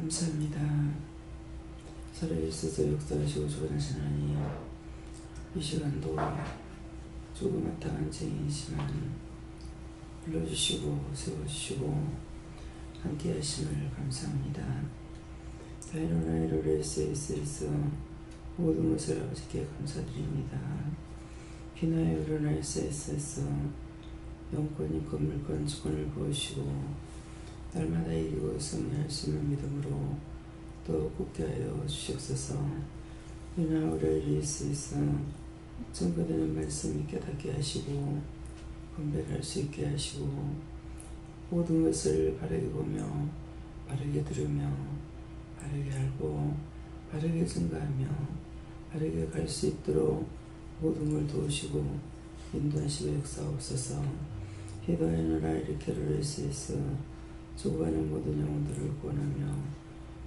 감사합니다. 살아계셔서 역사하시고 주관하신 하나님, 이 시간도 조금 마땅한 죄인이지만 불러주시고 세워주시고 함께 하심을 감사합니다. 다이로나이로를 세이스에서 모든 것을 아버지께 감사드립니다. 비나이로나이 세이스에서 영권, 건물권, 주권을 부으시고 날마다 이기고 승리할 수 있는 믿음으로 또 굳게 하여 주시옵소서. 비나이로를 리스에서 증거되는 말씀이 깨닫게 하시고 분별할 수 있게 하시고 모든 것을 바르게 보며 바르게 들으며 바르게 알고 바르게 증거하며 바르게 갈 수 있도록 모든 걸 도우시고 인도하시고 역사옵소서. 기도하노라 이르케를 세이서 죽어가는 모든 영혼들을 구원하며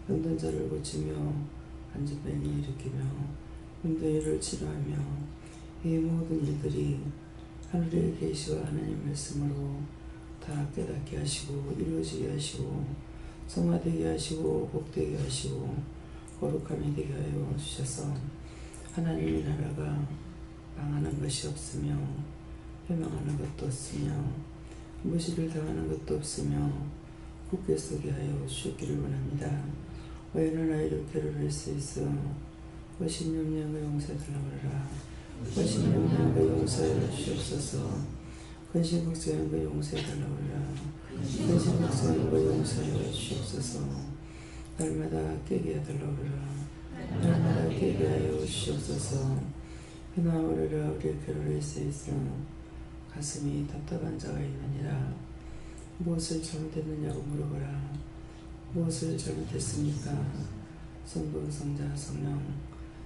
병든 자를 고치며 안전병이 일으키며 힘든 치료하며 이 모든 일들이 하늘에 계시와 하나님 말씀으로 다 깨닫게 하시고 이루어지게 하시고 성화되게 하시고 복되게 하시고 거룩함이 되게 하여 주셔서 하나님의 나라가 망하는 것이 없으며 회망하는 것도 없으며 무시를 당하는 것도 없으며 굳게 서게 하여 주시기를 원합니다. 와이는 아이를 괴로울 수 있어 거신염량과 용서해 달라고라. 거신염량과 용서해 주시옵소서. 근심걱정과 용서해 달라고라. 근심걱정과 용서해 주시옵소서. 날마다 깨게 해달라고라. 날마다 깨게 하여 주시옵소서. 그나오르라 우리 괴로울 수 있어 가슴이 답답한 자가 있느니라. 무엇을 잘못했느냐고 물어보라. 무엇을 잘못했습니까? 성부, 성자, 성령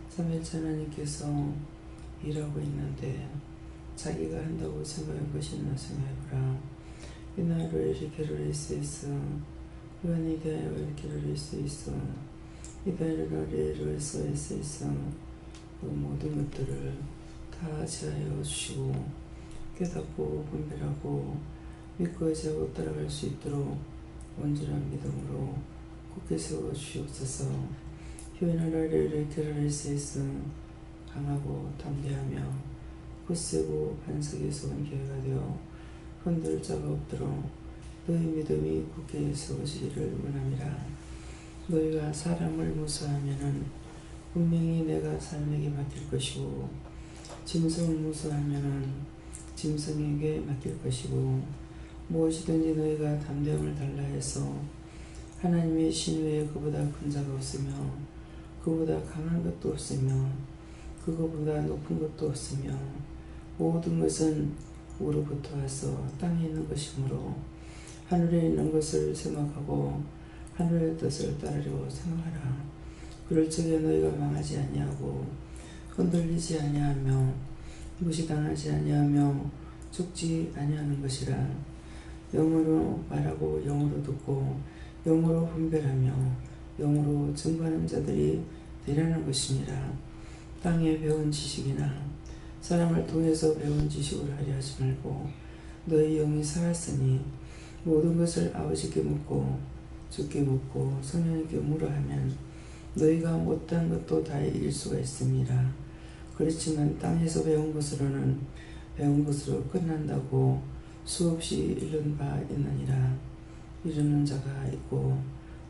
삼위일체 하나님께서 일하고 있는데 자기가 한다고 생각한 것이 있나 생각해보라. 이나로 이르게를 수 있어 요한이 대하여 이르게를 수 있어 이다이르를 이룰 수 있어 그 모든 것들을 다 지하여 주시고 깨닫고 분별하고 믿고 의지하고 따라갈 수 있도록 온전한 믿음으로 굳게 세워 주시옵소서. 휴인하라를 이르게를 수 있어 강하고 담대하며 굳세고 반석에서 온 기회가 되어 흔들 자가 없도록 너희 믿음이 굳게 세워지기를 원합니다. 너희가 사람을 무서워하면은 분명히 내가 사람에게 맡길 것이고 짐승을 무서워하면은 짐승에게 맡길 것이고 무엇이든지 너희가 담대함을 달라 해서 하나님의 신 외에 그보다 큰 자가 없으며 그보다 강한 것도 없으며 그거보다 높은 것도 없으며 모든 것은 우로부터 와서 땅에 있는 것이므로 하늘에 있는 것을 생각하고 하늘의 뜻을 따르려고 생각하라. 그럴 적에 너희가 망하지 아니하고 흔들리지 아니하며 무시당하지 아니하며 죽지 아니하는 것이라. 영으로 말하고 영으로 듣고 영으로 분별하며 영으로 증거하는 자들이 되라는 것이니라. 땅에 배운 지식이나 사람을 통해서 배운 지식으로 하려 하지 말고 너희 영이 살았으니 모든 것을 아버지께 묻고 주께 묻고 성령님께 물어 하면 너희가 못한 것도 다 이길 수가 있습니다. 그렇지만 땅에서 배운 것으로는 배운 것으로 끝난다고 수없이 이른 바 있느니라. 이르는 자가 있고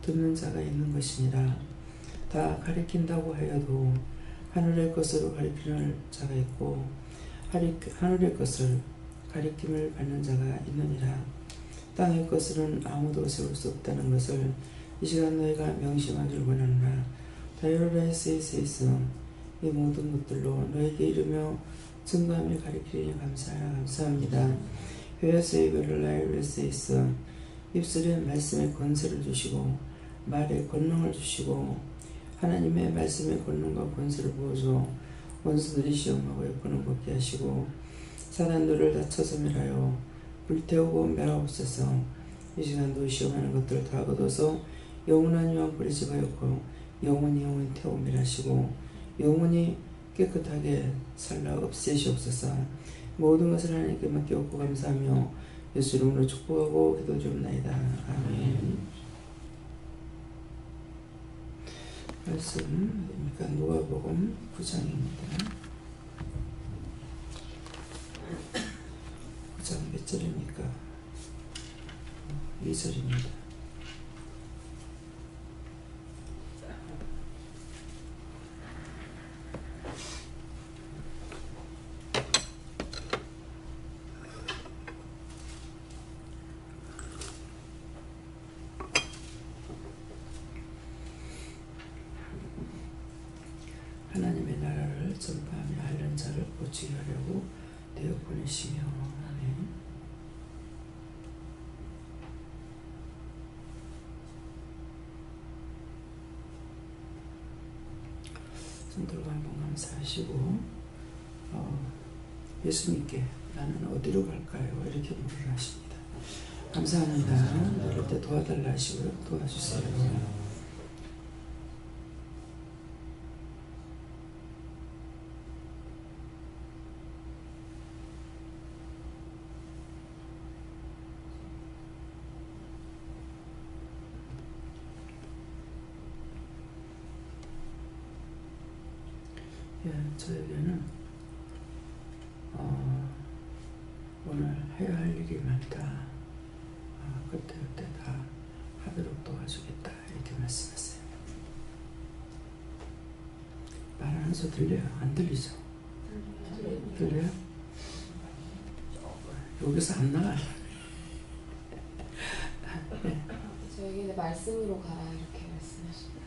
듣는 자가 있는 것이니라. 다 가리킨다고 하여도 하늘의 것으로 가리키는 자가 있고 하늘의 것을 가리킴을 받는 자가 있느니라. 땅의 것으로는 아무도 세울 수 없다는 것을 이 시간 너희가 명심하기를 원하노라. 다이로라이스에서 이 모든 것들로 너희에게 이르며 증거하며 가리키리니 감사합니다. 회화서의 베를라이스에서 입술에 말씀의 권세를 주시고 말에 권능을 주시고 하나님의 말씀의 권능과 권세를 부어줘 원수들이 시험하고 역권을 벗게 하시고 사단들을 다쳐 소멸하여 불태우고 멸하옵소서. 이 시간도 시험하는 것들을 다 거둬서 영원한 유황불에 집하였고 영원히 태워 멸하시고 영원히 깨끗하게 살라 없애시옵소서. 모든 것을 하나님께 맡기옵고 감사하며 예수 이름으로 축복하고 기도드리옵나이다. 아멘. 말씀 그러니까 누가복음 9장입니다. 9장 몇 절입니까? 2절입니다. 하나님의 나라를 전파하며 앓는 자를 고치게 하려고 되어 보내시며. 아멘. 성도가 한번 감사하시고 예수님께 나는 어디로 갈까요? 이렇게 물을 하십니다. 감사합니다. 이럴 때 도와달라 하시고요. 도와주세요. 저에게는 오늘 해야 할 일이 많다. 그때 다 하도록 도와주겠다. 이렇게 말씀하세요. 말하는 소 들려요? 안 들리죠? 들려요? 여기서 안 나가요. 네. 저에게는 말씀으로 가라 이렇게 말씀하십니다.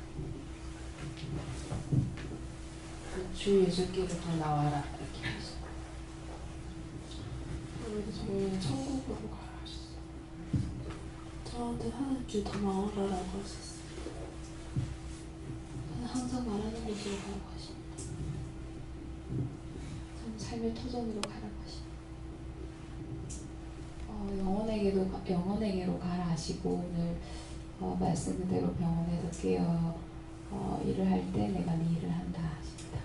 주 예수께로 더 나와라 이렇게 하셨어요. 저희는 천국으로 가라 하셨어요. 저한테 하나님께 더 나와라라고 하셨어요. 저는 항상 말하는 곳으로 가라고 하십니다. 저는 삶의 터전으로 가라고 하십니다. 영혼에게로 가라 하시고 오늘 말씀 그대로 병원에서 깨어 일을 할 때 내가 네 일을 한다 하십니다.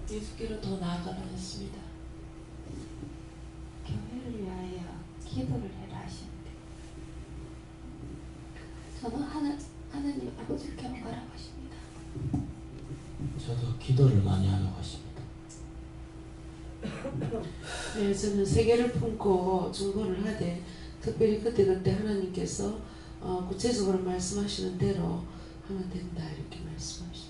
예수께로 더 나아가라 하십니다. 교회를 위하여 기도를 해라 하시는데 저는 하나님 아버지께로 가라고 하십니다. 저도 기도를 많이 하려고 하십니다. 네, 저는 세계를 품고 중보를 하되 특별히 그때 하나님께서 구체적으로 말씀하시는 대로 하면 된다 이렇게 말씀하십니다.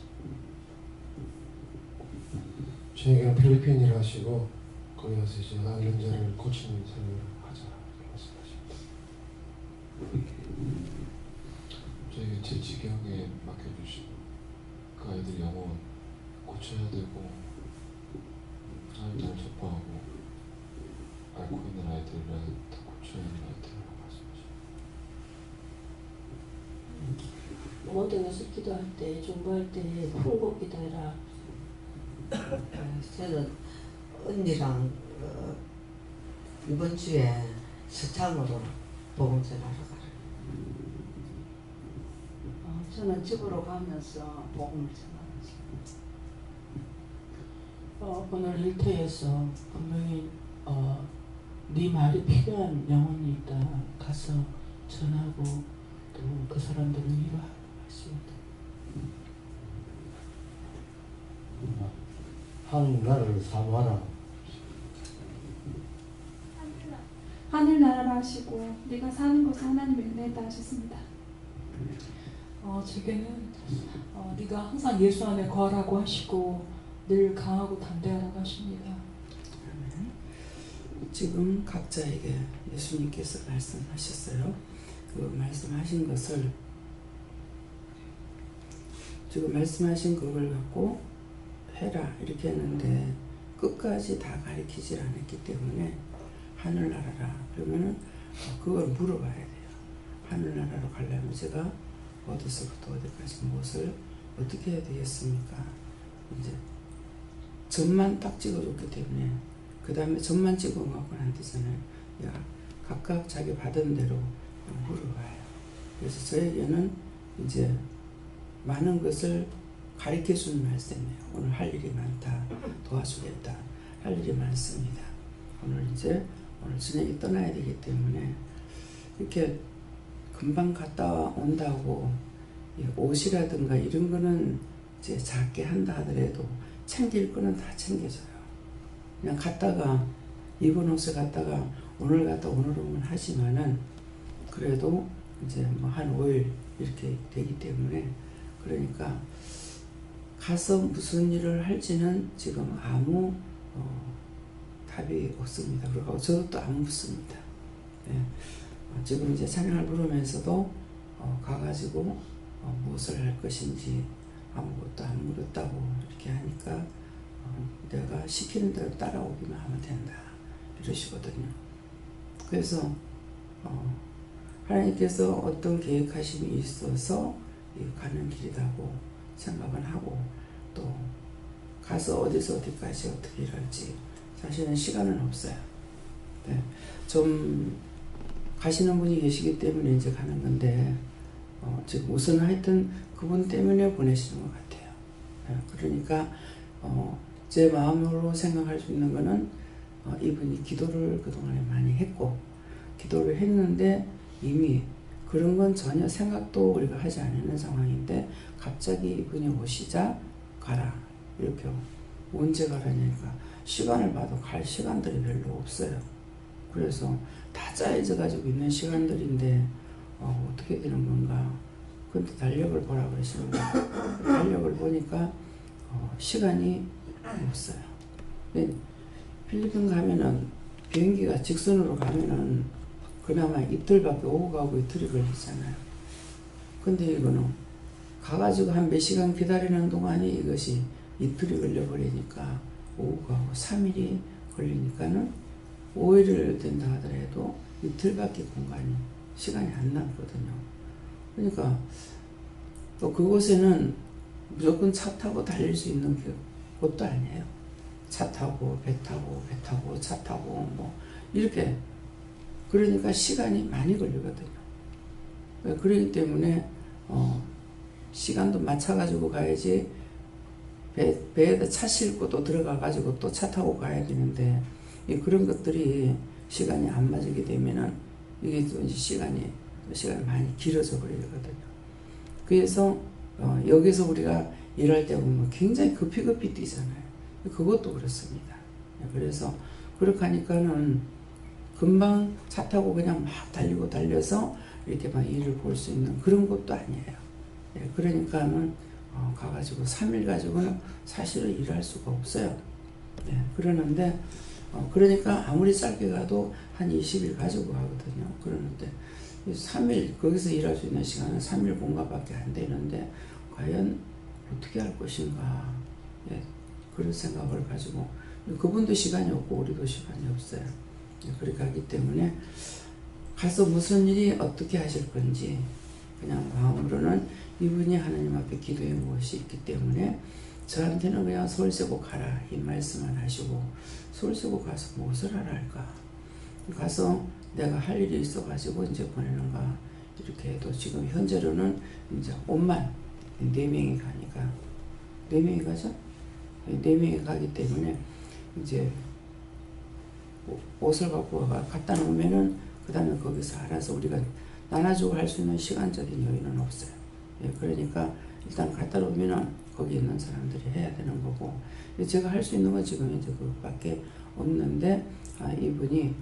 저에게는 필리핀이라 하시고 거기 가서 이제 앓는 자를 고치는 삶을 하자 이렇게 말씀하십니다. 저희 제 지경에 맡겨주시고 그 아이들 영혼 고쳐야 되고 하나님을 접하고 앓고 있는 아이들을 다 고쳐야 하는 아이들이라고 말씀하십니다. 모든 것을 기도할 때 중보할 때 풀고 기도해라. 저는 언니랑 이번 주에 서창으로 복음 전하러 가요. 저는 집으로 가면서 복음을 전하면서 오늘 일터에서 분명히 네 말이 필요한 영혼이 있다. 가서 전하고 또 그 사람들을 위로하고 하십니다. 하나님 나라를 사모하라. 하늘나라라 하시고 네가 사는 곳에 하나님의 은혜다 하셨습니다. 제게는 네가 항상 예수 안에 거하라고 하시고 늘 강하고 담대하라고 하십니다. 지금 각자에게 예수님께서 말씀하셨어요. 그 말씀하신 것을 지금 말씀하신 그걸 갖고 해라 이렇게 했는데 끝까지 다 가르치질 않았기 때문에 하늘나라라 그러면은 그걸 물어봐야 돼요. 하늘나라로 가려면 제가 어디서부터 어디까지 무엇을 어떻게 해야 되겠습니까? 이제 점만 딱 찍어줬기 때문에 그 다음에 점만 찍어갖고는 안 되잖아요. 야, 각각 자기 받은 대로 물어봐요. 그래서 저에게는 이제 많은 것을 가르쳐주는 말씀이에요. 오늘 할 일이 많다. 도와주겠다. 할 일이 많습니다. 오늘 저녁에 떠나야 되기 때문에 이렇게 금방 갔다 온다고 이 옷이라든가 이런 거는 이제 작게 한다 하더라도 챙길 거는 다 챙겨줘요. 그냥 갔다가 입은 옷을 갖다가 오늘 갔다 오늘 오면 하지만은 그래도 이제 뭐 한 5일 이렇게 되기 때문에 그러니까 가서 무슨 일을 할지는 지금 아무 답이 없습니다. 그리고 저도 또 안 묻습니다. 네. 지금 이제 찬양을 부르면서도 가가지고 무엇을 할 것인지 아무것도 안 물었다고 이렇게 하니까 내가 시키는 대로 따라오기만 하면 된다 이러시거든요. 그래서 하나님께서 어떤 계획하심이 있어서 가는 길이라고 생각은 하고 또 가서 어디서 어디까지 어떻게 일할지 사실은 시간은 없어요. 네. 좀 가시는 분이 계시기 때문에 이제 가는 건데 지금 우선 하여튼 그분 때문에 보내시는 것 같아요. 네. 그러니까 제 마음으로 생각할 수 있는 거는 이분이 기도를 그동안에 많이 했고 기도를 했는데 이미 그런 건 전혀 생각도 우리가 하지 않는 상황인데 갑자기 이분이 오시자 가라 이렇게 언제 가라니까 시간을 봐도 갈 시간들이 별로 없어요. 그래서 다 짜여져 가지고 있는 시간들인데 어떻게 되는 건가. 근데 달력을 보라 그러시는 거예요. 달력을 보니까 시간이 없어요. 필리핀 가면은 비행기가 직선으로 가면은 그나마 이틀밖에 오고 가고 이틀이 걸리잖아요. 근데 이거는 가가지고 한 몇 시간 기다리는 동안에 이것이 이틀이 걸려버리니까 오고 가고 3일이 걸리니까는 5일을 된다 하더라도 이틀밖에 시간이 안 남거든요. 그러니까 또 그곳에는 무조건 차 타고 달릴 수 있는 곳도 아니에요. 차 타고 배 타고 배 타고 차 타고 뭐 이렇게 그러니까 시간이 많이 걸리거든요. 그렇기 때문에 시간도 맞춰가지고 가야지 배에다 차 싣고 또 들어가가지고 또 차 타고 가야 되는데 그런 것들이 시간이 안 맞게 되면은 이게 또 이제 시간이 많이 길어져 버리거든요. 그래서 여기서 우리가 일할 때 보면 굉장히 급히 뛰잖아요. 그것도 그렇습니다. 그래서 그렇게 하니까는 금방 차 타고 그냥 막 달려서 이렇게 막 일을 볼 수 있는 그런 것도 아니에요. 그러니까는 가가지고 3일 가지고는 사실은 일할 수가 없어요. 그러는데 그러니까 아무리 짧게 가도 한 20일 가지고 가거든요. 그러는데 3일 거기서 일할 수 있는 시간은 3일 공가밖에 안 되는데 과연 어떻게 할 것인가 그런 생각을 가지고 그분도 시간이 없고 우리도 시간이 없어요. 그렇게 하기 때문에 가서 무슨 일이 어떻게 하실 건지 그냥 마음으로는 이분이 하나님 앞에 기도해 무엇이 있기 때문에 저한테는 그냥 서울 세고 가라 이 말씀만 하시고 서울 세고 가서 무엇을 하라 할까. 가서 내가 할 일이 있어 가지고 이제 보내는가 이렇게 해도 지금 현재로는 이제 옷만 4명이 가니까 4명이 가죠? 4명이 가기 때문에 이제 옷을 갖고 갖다 놓으면은 그 다음에 거기서 알아서 우리가 나눠주고 할 수 있는 시간적인 여유는 없어요. 그러니까 일단 갖다 놓으면은 거기 있는 사람들이 해야 되는 거고 제가 할 수 있는 건 지금 이제 그것밖에 없는데 이분이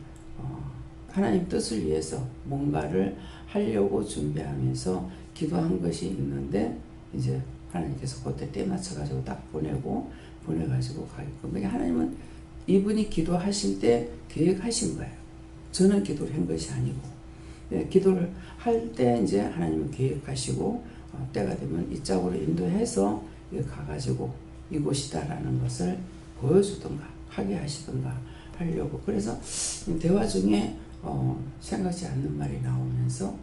하나님 뜻을 위해서 뭔가를 하려고 준비하면서 기도한 것이 있는데 이제 하나님께서 그때 때 맞춰가지고 딱 보내가지고 가게끔. 그러니까 하나님은 이분이 기도하실 때 계획하신 거예요. 저는 기도를 한 것이 아니고. 기도를 할 때 이제 하나님은 계획하시고 때가 되면 이쪽으로 인도해서 가가지고 이곳이다라는 것을 보여주든가 하게 하시든가 하려고. 그래서 대화 중에 생각지 않는 말이 나오면서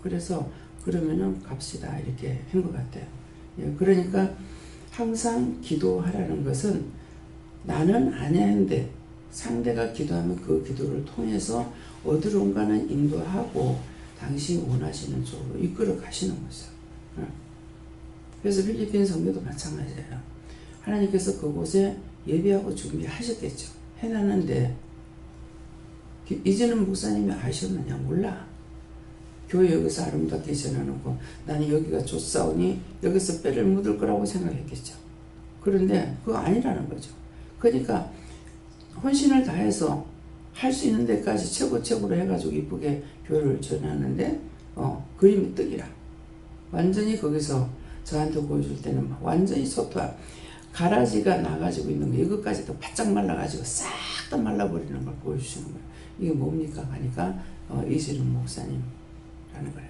그래서 그러면은 갑시다 이렇게 한 것 같아요. 그러니까 항상 기도하라는 것은 나는 안 했는데 상대가 기도하면 그 기도를 통해서 어디론가는 인도하고 당신이 원하시는 쪽으로 이끌어 가시는 거죠. 그래서 필리핀 성교도 마찬가지예요. 하나님께서 그곳에 예비하고 준비하셨겠죠. 해놨는데 이제는 목사님이 아셨느냐 몰라. 교회 여기서 아름답게 전해놓고 나는 여기가 좋사오니 여기서 뼈를 묻을 거라고 생각했겠죠. 그런데 그거 아니라는 거죠. 그러니까 혼신을 다해서 할 수 있는 데까지 최고로 해가지고 이쁘게 교회를 전하는데 그림이 떡이라. 완전히 거기서 저한테 보여줄 때는 완전히 소토하 가라지가 나가지고 있는 거 이것까지도 바짝 말라가지고 싹 다 말라버리는 걸 보여주시는 거예요. 이게 뭡니까? 하니까 이슬은 목사님이라는 거예요.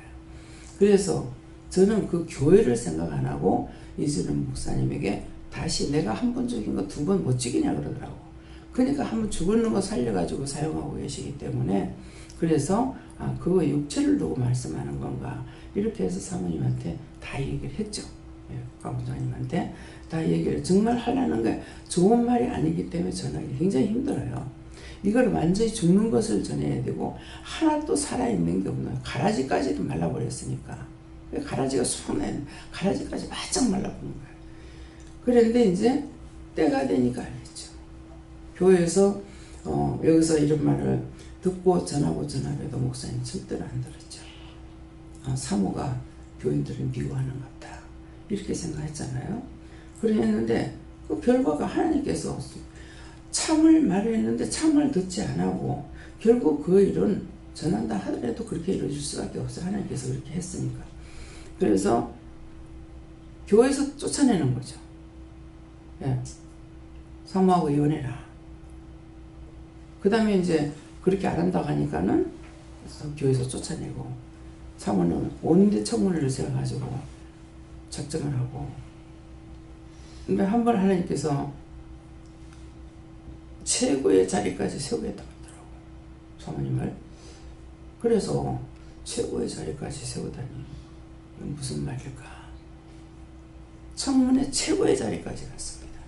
그래서 저는 그 교회를 생각 안 하고 이슬은 목사님에게 다시 내가 한 번 죽인 거 두 번 못 죽이냐 그러더라고. 그러니까 한 번 죽었는 거 살려가지고 사용하고 계시기 때문에 그래서 그거 육체를 두고 말씀하는 건가 이렇게 해서 사모님한테 다 얘기를 했죠. 강부장님한테 다 얘기를 정말 하려는 게 좋은 말이 아니기 때문에 전하기 굉장히 힘들어요. 이걸 완전히 죽는 것을 전해야 되고 하나도 살아있는 게 없는 가라지까지도 말라버렸으니까 가라지가 손에 가라지까지 바짝 말라버린 거예요. 그런데 이제 때가 되니까 알겠죠. 교회에서 여기서 이런 말을 듣고 전화해도 목사님 절대로 안 들었죠. 사모가 교인들을 미워하는갑다 이렇게 생각했잖아요. 그랬는데 그 결과가 하나님께서 참을 말했는데 참을 듣지 않고 결국 그 일은 전한다 하더라도 그렇게 이루어질 수밖에 없어요. 하나님께서 그렇게 했으니까. 그래서 교회에서 쫓아내는 거죠. 예. 사모하고 이혼해라. 그 다음에 이제 그렇게 안 한다고 하니까는 교회에서 쫓아내고 사모는 온데 청문회를 세워가지고 작정을 하고 근데 한 번 하나님께서 최고의 자리까지 세우겠다고 하더라고 사모님을. 그래서 최고의 자리까지 세우다니 이건 무슨 말일까. 청문회 최고의 자리까지 갔습니다.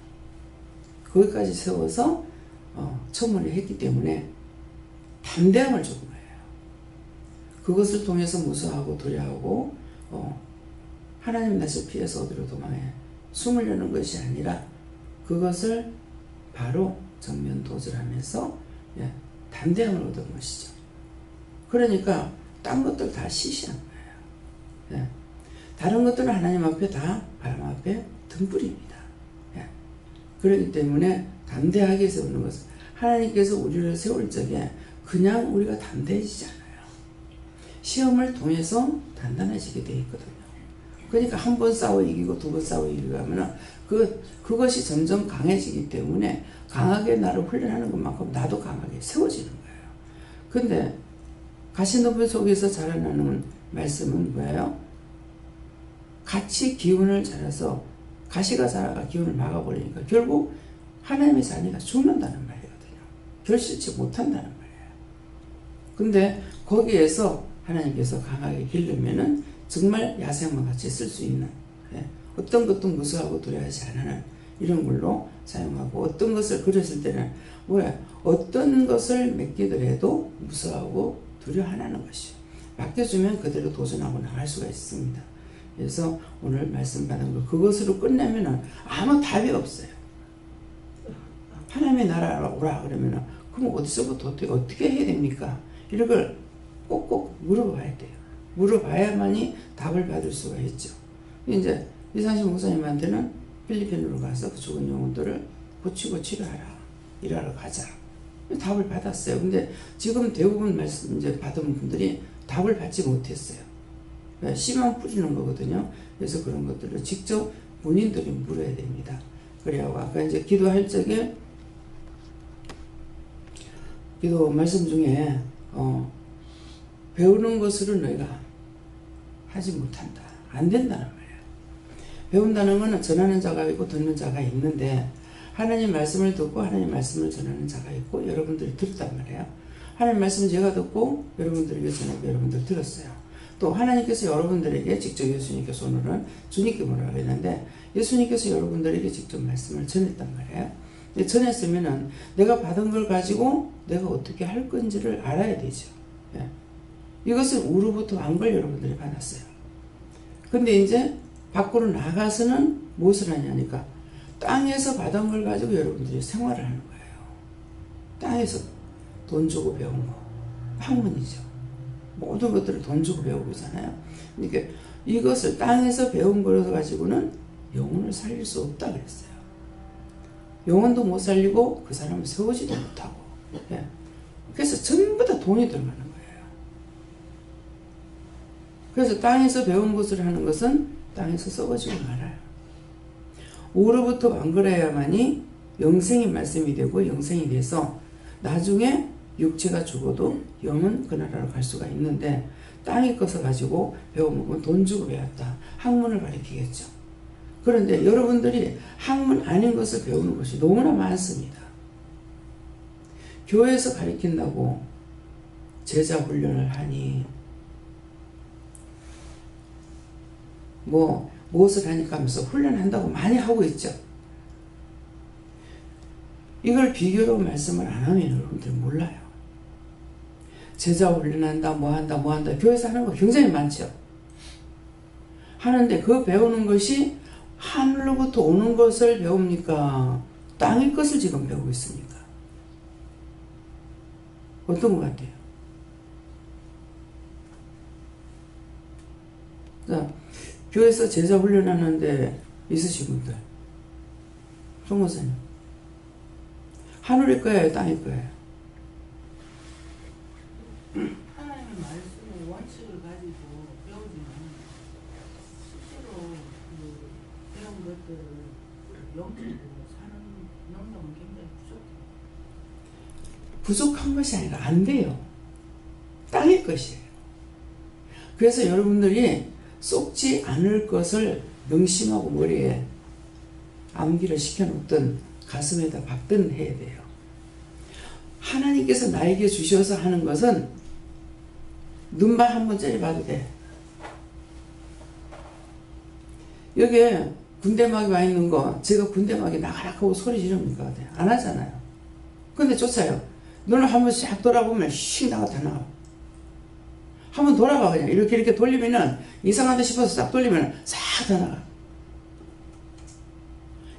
거기까지 세워서 청문회를 했기 때문에 담대함을 준 거예요. 그것을 통해서 무서워하고 두려워하고 하나님 낯을 피해서 어디로 도망해 숨으려는 것이 아니라 그것을 바로 정면 도전하면서 담대함을 얻은 것이죠. 그러니까 딴 것들 다 시시한 거예요. 다른 것들은 하나님 앞에 다 바람 앞에 등불입니다. 그렇기 때문에 담대하게 세우는 것은 하나님께서 우리를 세울 적에 그냥 우리가 담대해지지 않아요. 시험을 통해서 단단해지게 되어 있거든요. 그러니까 한 번 싸워 이기고 두 번 싸워 이기고 하면은 그것이 점점 강해지기 때문에 강하게 나를 훈련하는 것만큼 나도 강하게 세워지는 거예요. 근데 가시너분 속에서 자라나는 말씀은 뭐예요? 같이 기운을 자라서 가시가 자라가 기운을 막아버리니까 결국 하나님의 자녀가 죽는다는 말이거든요. 결실치 못한다는 말이에요. 근데 거기에서 하나님께서 강하게 기르면은 정말 야생마 같이 쓸 수 있는 어떤 것도 무서워하고 두려워하지 않는 이런 걸로 사용하고 어떤 것을 그렸을 때는 어떤 것을 맡기더라도 무서워하고 두려워하는 것이요. 맡겨주면 그대로 도전하고 나갈 수가 있습니다. 그래서 오늘 말씀 받은 거 그것으로 끝내면은 아무 답이 없어요. 하나님의 나라로 오라 그러면은 그럼 어디서부터 어떻게 해야 됩니까? 이런 걸 꼭꼭 물어봐야 돼요. 물어봐야만이 답을 받을 수가 있죠. 이제 이상식 목사님한테는 필리핀으로 가서 그 죽은 영혼들을 고치고 치료하라. 일하러 가자. 답을 받았어요. 근데 지금 대부분 말씀 이제 받은 분들이 답을 받지 못했어요. 씨만 뿌리는 거거든요. 그래서 그런 것들을 직접 본인들이 물어야 됩니다. 그래야 아까 이제 기도할 적에 기도 말씀 중에 배우는 것으로 너희가 하지 못한다. 안 된다는 말이에요. 배운다는 것은 전하는 자가 있고 듣는 자가 있는데 하나님 말씀을 듣고 하나님 말씀을 전하는 자가 있고 여러분들이 들었단 말이에요. 하나님 말씀을 제가 듣고 여러분들에게 전하고 여러분들 들었어요. 또 하나님께서 여러분들에게 직접 예수님께서 오늘은 주님께 뭐라고 했는데 예수님께서 여러분들에게 직접 말씀을 전했단 말이에요. 전했으면은 내가 받은 걸 가지고 내가 어떻게 할 건지를 알아야 되죠. 이것을 우로부터 안 걸 여러분들이 받았어요. 근데 이제 밖으로 나가서는 무엇을 하냐니까 땅에서 받은 걸 가지고 여러분들이 생활을 하는 거예요. 땅에서 돈 주고 배운 거 학문이죠. 모든 것들을 돈 주고 배우고 있잖아요. 그러니까 이것을 땅에서 배운 거를 가지고는 영혼을 살릴 수 없다 그랬어요. 영혼도 못 살리고 그 사람을 세우지도 못하고. 예. 그래서 전부 다 돈이 들어가는 거예요. 그래서 땅에서 배운 것을 하는 것은 땅에서 썩어지고 말아요. 오로부터 왕거라야만이 영생의 말씀이 되고 영생이 돼서 나중에 육체가 죽어도 영은 그 나라로 갈 수가 있는데 땅의 것을 가지고 배워먹으면 돈 주고 배웠다. 학문을 가리키겠죠. 그런데 여러분들이 학문 아닌 것을 배우는 것이 너무나 많습니다. 교회에서 가리킨다고 제자 훈련을 하니 뭐 무엇을 하니까 하면서 훈련한다고 많이 하고 있죠. 이걸 비교로 말씀을 안 하면 여러분들 몰라요. 제자 훈련한다 뭐 한다 교회에서 하는 거 굉장히 많죠. 하는데 그 배우는 것이 하늘로부터 오는 것을 배웁니까? 땅의 것을 지금 배우고 있습니까? 어떤 것 같아요? 자, 교회에서 제자 훈련하는데 있으신 분들, 송목사님, 하늘의 거예요, 땅의 거예요? 하나님의 말씀의 원칙을 가지고 배우지만 실제로 그 배운 것들을 영적으로 사는 능력은 굉장히 부족해요. 부족한 것이 아니라 안 돼요. 땅의 것이에요. 그래서 여러분들이 쏙지 않을 것을 명심하고 머리에 암기를 시켜놓든 가슴에다 박든 해야 돼요. 하나님께서 나에게 주셔서 하는 것은 눈만 한번 째려봐도 돼. 여기에 군대막이 와 있는 거 제가 군대막이 나가라 하고 소리 지릅니까? 안 하잖아요. 근데 쫓아요. 눈을 한번 싹 돌아보면 씩 나갔다 나가. 한번 돌아봐. 그냥 이렇게 돌리면은 이상하다 싶어서 싹 돌리면 싹 다 나가.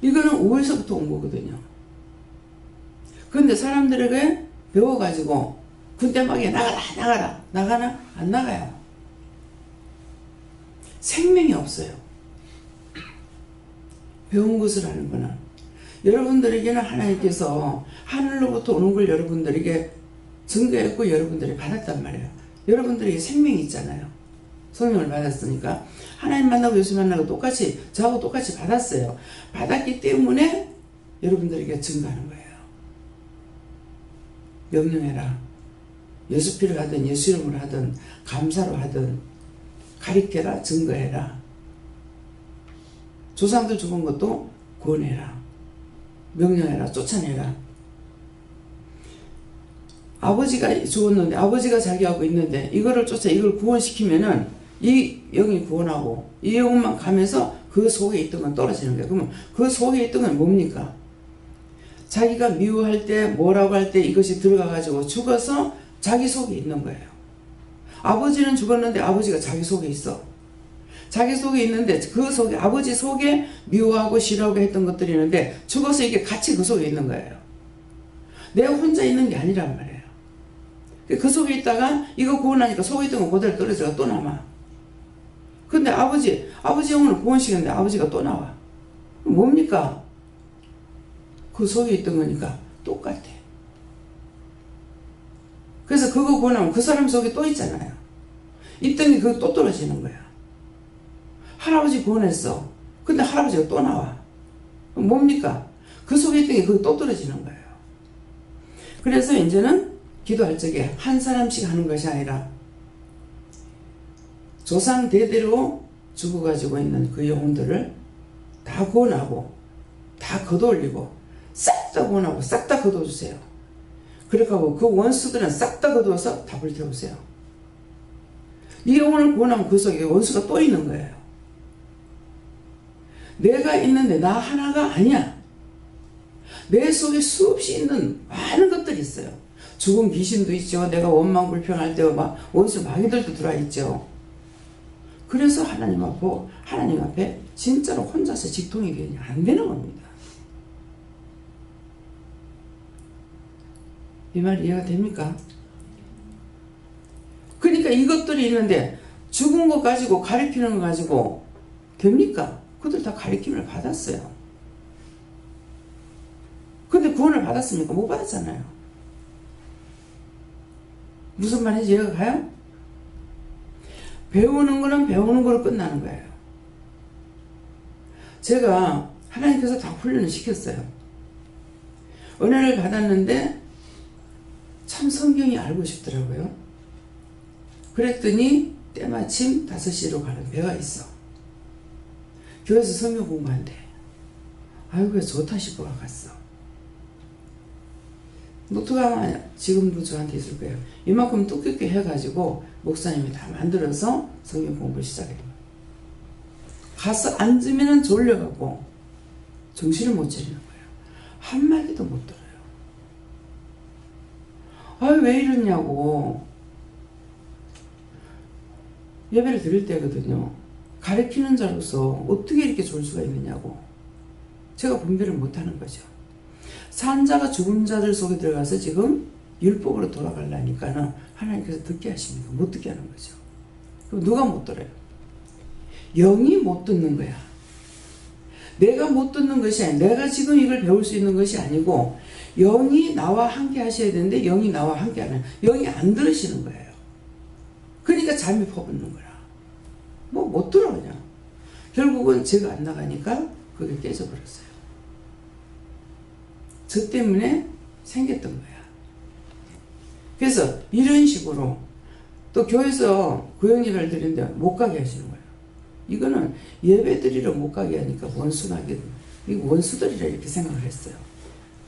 이거는 오해서부터 온 거거든요. 그런데 사람들에게 배워가지고 군대막에 나가라 나가나? 안 나가요. 생명이 없어요. 배운 것을 하는 거는 여러분들에게는 하나님께서 하늘로부터 오는 걸 여러분들에게 증거했고 여러분들이 받았단 말이에요. 여러분들에게 생명이 있잖아요. 성령을 받았으니까 하나님 만나고 예수 만나고 똑같이 저하고 똑같이 받았어요. 받았기 때문에 여러분들에게 증거하는 거예요. 명령해라. 예수 피를 하든 예수 이름으로 하든 감사로 하든 가리켜라. 증거해라. 조상들 죽은 것도 구원해라. 명령해라. 쫓아내라. 아버지가 죽었는데 아버지가 자기하고 있는데 이거를 쫓아 이걸 구원시키면은 이 영이 구원하고 이 영혼만 가면서 그 속에 있던 건 떨어지는 거예요. 그러면 그 속에 있던 건 뭡니까? 자기가 미워할 때 뭐라고 할 때 이것이 들어가 가지고 죽어서 자기 속에 있는 거예요. 아버지는 죽었는데 아버지가 자기 속에 있어. 자기 속에 있는데 그 속에 아버지 속에 미워하고 싫어하고 했던 것들이 있는데 죽어서 이게 같이 그 속에 있는 거예요. 내가 혼자 있는 게 아니란 말이에요. 그 속에 있다가 이거 구원하니까 속에 있던 거 그대로 떨어져가 또 남아. 근데 아버지 영혼을 구원시켰는데 아버지가 또 나와. 뭡니까? 그 속에 있던 거니까 똑같아. 그래서 그거 구원하면 그 사람 속에 또 있잖아요. 있던 게 그거 또 떨어지는 거야. 할아버지 구원했어. 근데 할아버지가 또 나와. 뭡니까? 그 속에 있던 게 그거 또 떨어지는 거예요. 그래서 이제는 기도할 적에 한 사람씩 하는 것이 아니라 조상 대대로 죽어가지고 있는 그 영혼들을 다 구원하고 다 걷어올리고 싹 다 구원하고 싹 다 걷어주세요. 그래가지고 그 원수들은 싹 다 걷어서 다 불태우세요. 이 영혼을 구원하면 그 속에 원수가 또 있는 거예요. 내가 있는데 나 하나가 아니야. 내 속에 수없이 있는 많은 것들이 있어요. 죽은 귀신도 있죠. 내가 원망 불평할 때 막 원수 마귀들도 들어와 있죠. 그래서 하나님 앞에 진짜로 혼자서 직통이 되냐 안 되는 겁니다. 이 말 이해가 됩니까? 그러니까 그러니까 이것들이 있는데 죽은 거 가지고 가리키는 거 가지고 됩니까? 그들 다 가리킴을 받았어요. 근데 구원을 받았습니까? 못 받았잖아요. 무슨 말인지 이해가 가요? 배우는 거는 배우는 거로 끝나는 거예요. 제가 하나님께서 다 훈련을 시켰어요. 은혜를 받았는데 참 성경이 알고 싶더라고요. 그랬더니 때마침 5시로 가는 배가 있어. 교회에서 성경 공부한대. 아이고 좋다 싶어 갔어. 노트가 지금도 저한테 있을 거예요. 이만큼 두껍게 해가지고 목사님이 다 만들어서 성경 공부를 시작해요. 가서 앉으면 졸려갖고 정신을 못 차리는 거예요. 한마디도 못 들어요. 아, 왜 이러냐고. 예배를 드릴 때거든요. 가르치는 자로서 어떻게 이렇게 졸 수가 있느냐고. 제가 분별을 못하는 거죠. 산자가 죽은 자들 속에 들어가서 지금 율법으로 돌아가려니까는 하나님께서 듣게 하십니까? 못 듣게 하는 거죠. 그럼 누가 못 들어요? 영이 못 듣는 거야. 내가 못 듣는 것이 아니라 내가 지금 이걸 배울 수 있는 것이 아니고 영이 나와 함께 하셔야 되는데 영이 나와 함께 안 해요. 영이 안 들으시는 거예요. 그러니까 잠이 퍼붓는 거야. 뭐 못 들어 그냥. 결국은 제가 안 나가니까 그게 깨져버렸어요. 저 때문에 생겼던 거야. 그래서 이런 식으로 또 교회에서 구역예배를 드리는데 못 가게 하시는 거예요. 이거는 예배 드리러 못 가게 하니까 원수나게 이거 원수들이라 이렇게 생각을 했어요.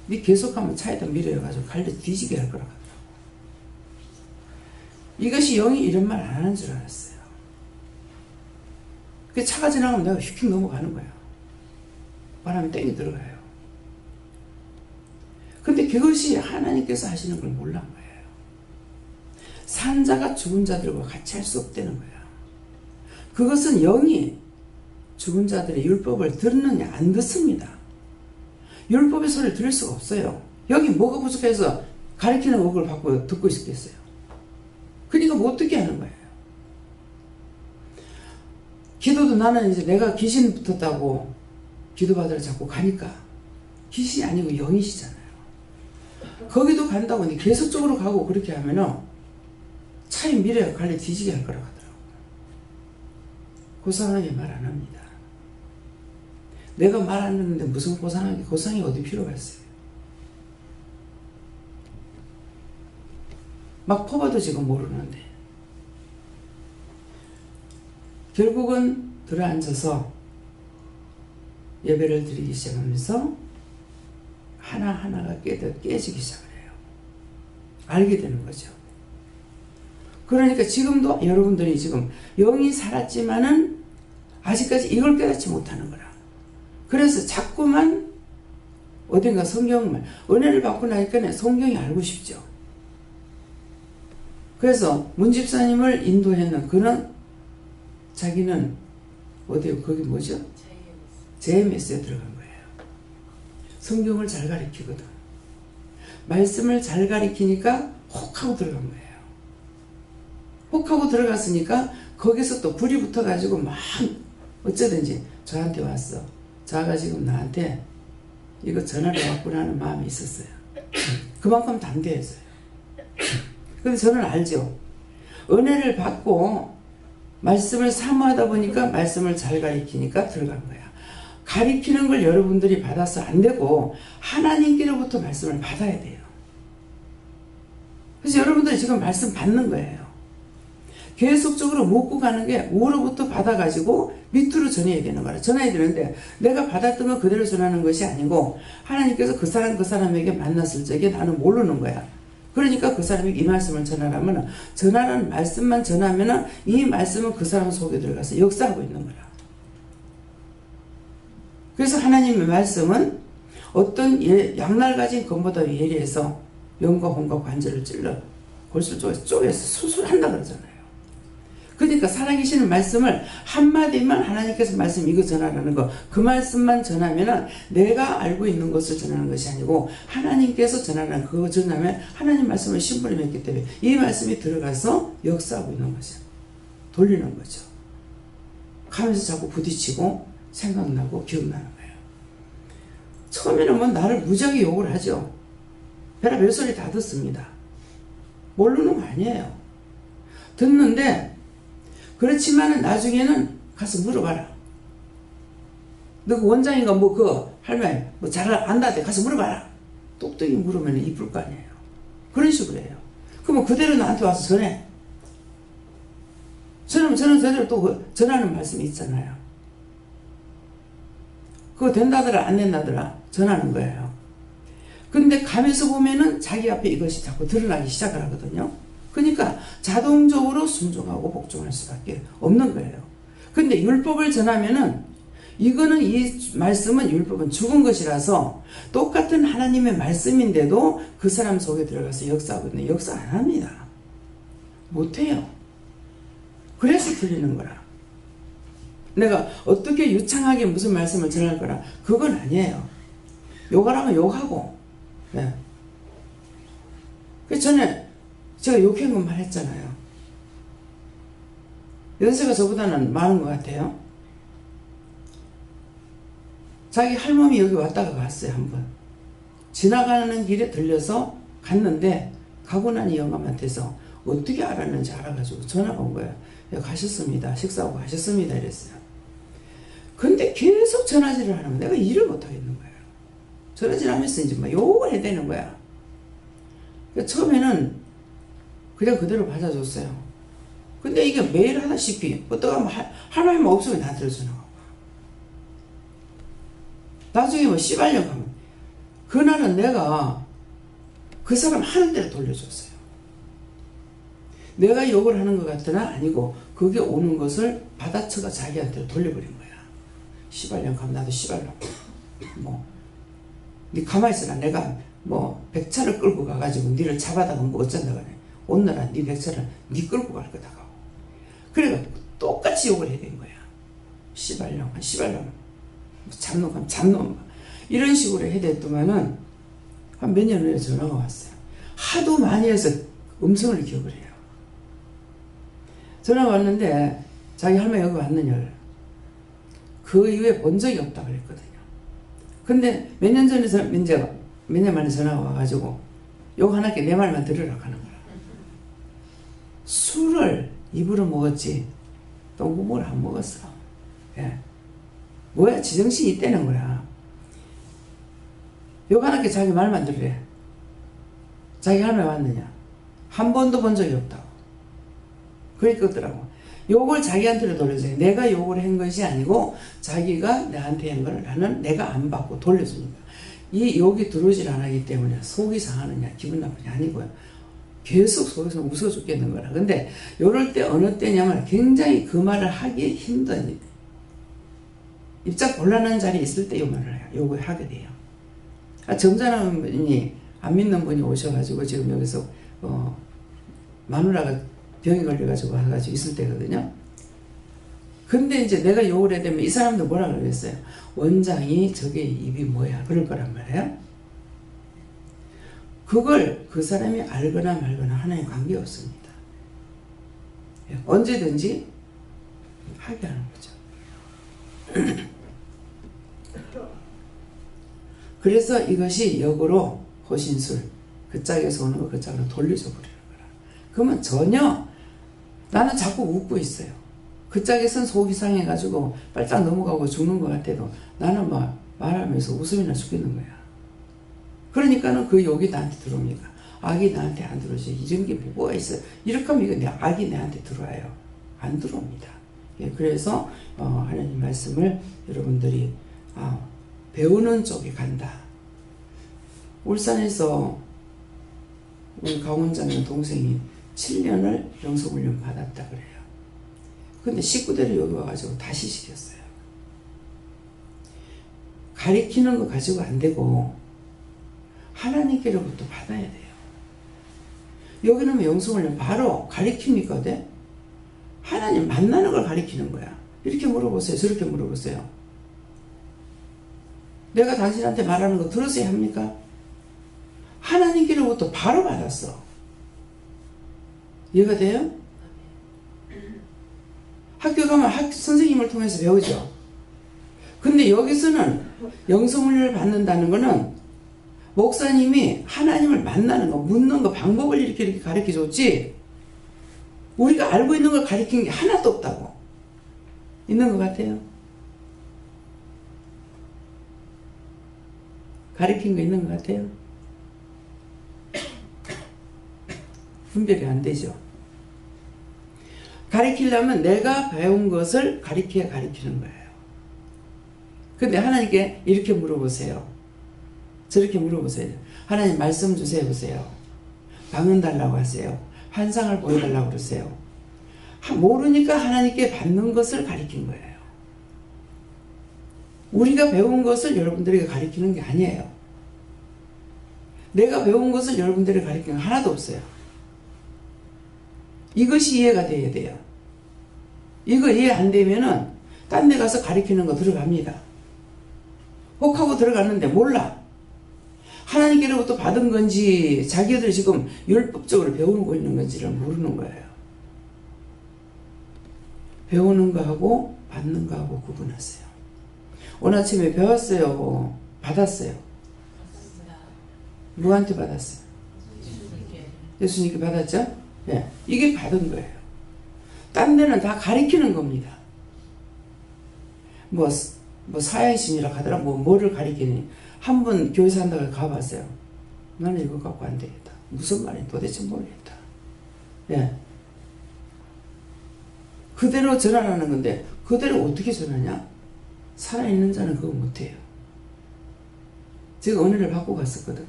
니 계속하면 차에다 밀어가지고 갈려 뒤지게 할 거라 하더라고. 이것이 영이 이런 말 안 하는 줄 알았어요. 그 차가 지나가면 내가 휙휙 넘어가는 거야. 바람이 땡이 들어가요. 근데 그것이 하나님께서 하시는 걸 몰란 거예요. 산자가 죽은 자들과 같이 할 수 없다는 거야. 그것은 영이 죽은 자들의 율법을 듣느냐 안 듣습니다. 율법의 소리를 들을 수가 없어요. 여기 뭐가 부족해서 가르치는 억을 받고 듣고 있겠어요. 그러니까 못 듣게 하는 거예요. 기도도 나는 이제 내가 귀신 붙었다고 기도받으러 자꾸 가니까 귀신이 아니고 영이시잖아요. 거기도 간다고 계속적으로 가고 그렇게 하면은 차에 미래가 갈려 뒤지게 할 거라고 하더라고요. 고상하게 말 안 합니다. 내가 말 안 듣는데 무슨 고상하게, 고상이 어디 필요가 있어요. 막 퍼봐도 지금 모르는데. 결국은 들어앉아서 예배를 드리기 시작하면서 하나하나가 깨지기 시작을 해요. 알게 되는 거죠. 그러니까 지금도 여러분들이 지금 영이 살았지만은 아직까지 이걸 깨닫지 못하는 거라. 그래서 자꾸만 어딘가 성경만 은혜를 받고 나니까 성경이 알고 싶죠. 그래서 문집사님을 인도했는 그는 자기는 어디요? 거기 뭐죠? JMS에 들어간 거예요. 성경을 잘 가리키거든. 말씀을 잘 가리키니까 혹하고 들어간 거예요. 혹하고 들어갔으니까 거기서 또 불이 붙어가지고 막 어쩌든지 저한테 왔어. 자가 지금 나한테 이거 전화를 왔구나 하는 마음이 있었어요. 그만큼 담대했어요. 근데 저는 알죠. 은혜를 받고 말씀을 사모하다 보니까 말씀을 잘 가리키니까 들어간 거야. 가리키는 걸 여러분들이 받아서 안 되고 하나님께로부터 말씀을 받아야 돼요. 그래서 여러분들이 지금 말씀 받는 거예요. 계속적으로 묻고 가는 게 우로부터 받아가지고 밑으로 전해야 되는 거라. 전해야 되는데 내가 받았던 거 그대로 전하는 것이 아니고 하나님께서 그 사람에게 만났을 적에 나는 모르는 거야. 그러니까 그 사람에게 이 말씀을 전하라면 전하는 말씀만 전하면 이 말씀은 그 사람 속에 들어가서 역사하고 있는 거라. 그래서 하나님의 말씀은 어떤 양날 가진 검보다 예리해서 영과 혼과 관절을 찔러 골수를 쪼개서 수술한다 그러잖아요. 그러니까 살아계시는 말씀을 한마디만 하나님께서 말씀 이거 전하라는 거, 그 말씀만 전하면은 내가 알고 있는 것을 전하는 것이 아니고 하나님께서 전하라는 그거 전하면 하나님 말씀을 심부름 했기 때문에 이 말씀이 들어가서 역사하고 있는 거죠. 돌리는 거죠. 가면서 자꾸 부딪히고 생각나고 기억나는 거예요. 처음에는 뭐 나를 무지하게 욕을 하죠. 베라 별소리 다 듣습니다. 모르는 거 아니에요. 듣는데 그렇지만은 나중에는 가서 물어봐라. 너 그 원장인가 뭐 그 할머니 뭐 잘 안다대 가서 물어봐라. 똑똑히 물으면 이쁠 거 아니에요. 그런 식으로 해요. 그러면 그대로 나한테 와서 전해. 저는 저대로 또 전하는 말씀이 있잖아요. 그거 된다더라 안 된다더라 전하는 거예요. 근데 가면서 보면은 자기 앞에 이것이 자꾸 드러나기 시작을 하거든요. 그러니까 자동적으로 순종하고 복종할 수밖에 없는 거예요. 근데 율법을 전하면은 이거는 이 말씀은 율법은 죽은 것이라서 똑같은 하나님의 말씀인데도 그 사람 속에 들어가서 역사하고 있는데 역사 안 합니다. 못해요. 그래서 들리는 거라. 내가 어떻게 유창하게 무슨 말씀을 전할 거라 그건 아니에요. 욕하라면 욕하고. 네. 그 전에 제가 욕한 것만 했잖아요. 연세가 저보다는 많은 것 같아요. 자기 할머니 여기 왔다가 갔어요. 한번 지나가는 길에 들려서 갔는데 가고 난 이 영감한테서 어떻게 알았는지 알아가지고 전화가 온 거예요. 가셨습니다. 식사하고 가셨습니다. 이랬어요. 근데 계속 전화질을 하면 내가 일을 못하겠는 거예요. 전화질 하면서 이제 막 욕을 해야 되는 거야. 처음에는 그냥 그대로 받아줬어요. 근데 이게 매일 하다시피 어떡 하면 할 말만 없으면 나한테 전화가 와. 나중에 뭐 씨발령 하면 그날은 내가 그 사람 하는 대로 돌려줬어요. 내가 욕을 하는 것 같으나 아니고 그게 오는 것을 받아쳐가 자기한테 돌려버린 거야. 씨발령 하면 나도 씨발령. 뭐 니 가만히 있어라. 내가 뭐 백차를 끌고 가가지고 니를 잡아다가 뭐 어쩐다고 하네. 오늘아 니 백차를 니 끌고 갈 거다. 그래가지고 똑같이 욕을 해야 된 거야. 씨발령, 씨발령. 잡놈, 잡놈. 이런 식으로 해야 됐더만은 한 몇 년 후에 전화가 왔어요. 하도 많이 해서 음성을 기억을 해요. 전화가 왔는데 자기 할머니 여기 왔느냐. 그 이후에 본 적이 없다고 그랬거든요. 근데 몇 년 전에 몇 년 만에 전화가 와가지고 욕 하나께 내 말만 들으라고 하는 거야. 술을 입으로 먹었지 똥구멍을 안 먹었어. 예. 뭐야 지정신이 있다는 거야. 욕 하나께 자기 말만 들으래. 자기 할머니 왔느냐. 한 번도 본 적이 없다고. 그랬거더라고. 욕을 자기한테로 돌려줘요. 내가 욕을 한 것이 아니고 자기가 나한테 한 걸 나는 내가 안 받고 돌려주니까. 이 욕이 들어오질 않기 때문에 속이 상하느냐 기분 나쁘냐 아니고요. 계속 속에서 웃어 죽겠는 거라. 근데 요럴 때 어느 때냐면 굉장히 그 말을 하기 힘든 입장 곤란한 자리에 있을 때 요 말을 해요. 욕을 하게 돼요. 점잖은 분이 안 믿는 분이 오셔가지고 지금 여기서 마누라가 병이 걸려가지고 와가지고 있을 때거든요. 근데 이제 내가 욕을 해야 되면 이 사람도 뭐라 그랬어요. 원장이 저게 입이 뭐야 그럴 거란 말이에요. 그걸 그 사람이 알거나 말거나 하나의 관계 없습니다. 언제든지 하게 하는 거죠. 그래서 이것이 역으로 호신술 그 짝에서 오는 거 그 짝으로 돌려줘 버리는 거라. 그러면 전혀 나는 자꾸 웃고 있어요. 그 짝에선 속이 상해가지고 빨딱 넘어가고 죽는 것 같아도 나는 막 말하면서 웃음이 나 죽겠는 거야. 그러니까는 그 욕이 나한테 들어옵니까? 악이 나한테 안 들어오지. 이런 게 뭐가 있어요? 이렇게 하면 이거 악이 나한테 들어와요. 안 들어옵니다. 예, 그래서 하나님 말씀을 여러분들이 배우는 쪽에 간다. 울산에서 우리 강원장님 동생이 7년을 영성훈련 받았다 그래요. 근데 식구들이 여기 와가지고 다시 시켰어요. 가리키는 거 가지고 안 되고 하나님께로부터 받아야 돼요. 여기는 영성훈련 바로 가리킵니까? 돼? 하나님 만나는 걸 가리키는 거야. 이렇게 물어보세요. 저렇게 물어보세요. 내가 당신한테 말하는 거 들으세요 합니까? 하나님께로부터 바로 받았어. 이해가 돼요? 학교 가면 선생님을 통해서 배우죠. 근데 여기서는 영성훈련을 받는다는 거는 목사님이 하나님을 만나는 거, 묻는 거, 방법을 이렇게 가르쳐 줬지, 우리가 알고 있는 걸 가르친 게 하나도 없다고. 있는 것 같아요? 가르친 거 있는 것 같아요? 분별이 안 되죠. 가르치려면 내가 배운 것을 가르치는 거예요. 근데 하나님께 이렇게 물어보세요. 저렇게 물어보세요. 하나님 말씀 주세요 보세요. 방언 달라고 하세요. 환상을 보여달라고 그러세요. 모르니까 하나님께 받는 것을 가르친 거예요. 우리가 배운 것을 여러분들에게 가르치는 게 아니에요. 내가 배운 것을 여러분들에게 가르치는 게 하나도 없어요. 이것이 이해가 돼야 돼요. 이거 이해 안 되면은 딴 데 가서 가르치는 거 들어갑니다. 혹하고 들어갔는데 몰라. 하나님께로부터 받은 건지 자기들 지금 율법적으로 배우고 있는 건지를 모르는 거예요. 배우는 거하고 받는 거하고 구분하세요. 오늘 아침에 배웠어요? 받았어요? 누구한테 받았어요? 예수님께 받았죠? 네. 이게 받은 거예요. 딴 데는 다 가리키는 겁니다. 뭐 사회신이라 하더라, 뭐를 가리키니. 한 번 교회 산다고 가봤어요. 나는 이거 갖고 안 되겠다. 무슨 말인지 도대체 모르겠다. 예. 그대로 전환하는 건데, 그대로 어떻게 전하냐? 살아있는 자는 그거 못해요. 제가 은혜를 받고 갔었거든.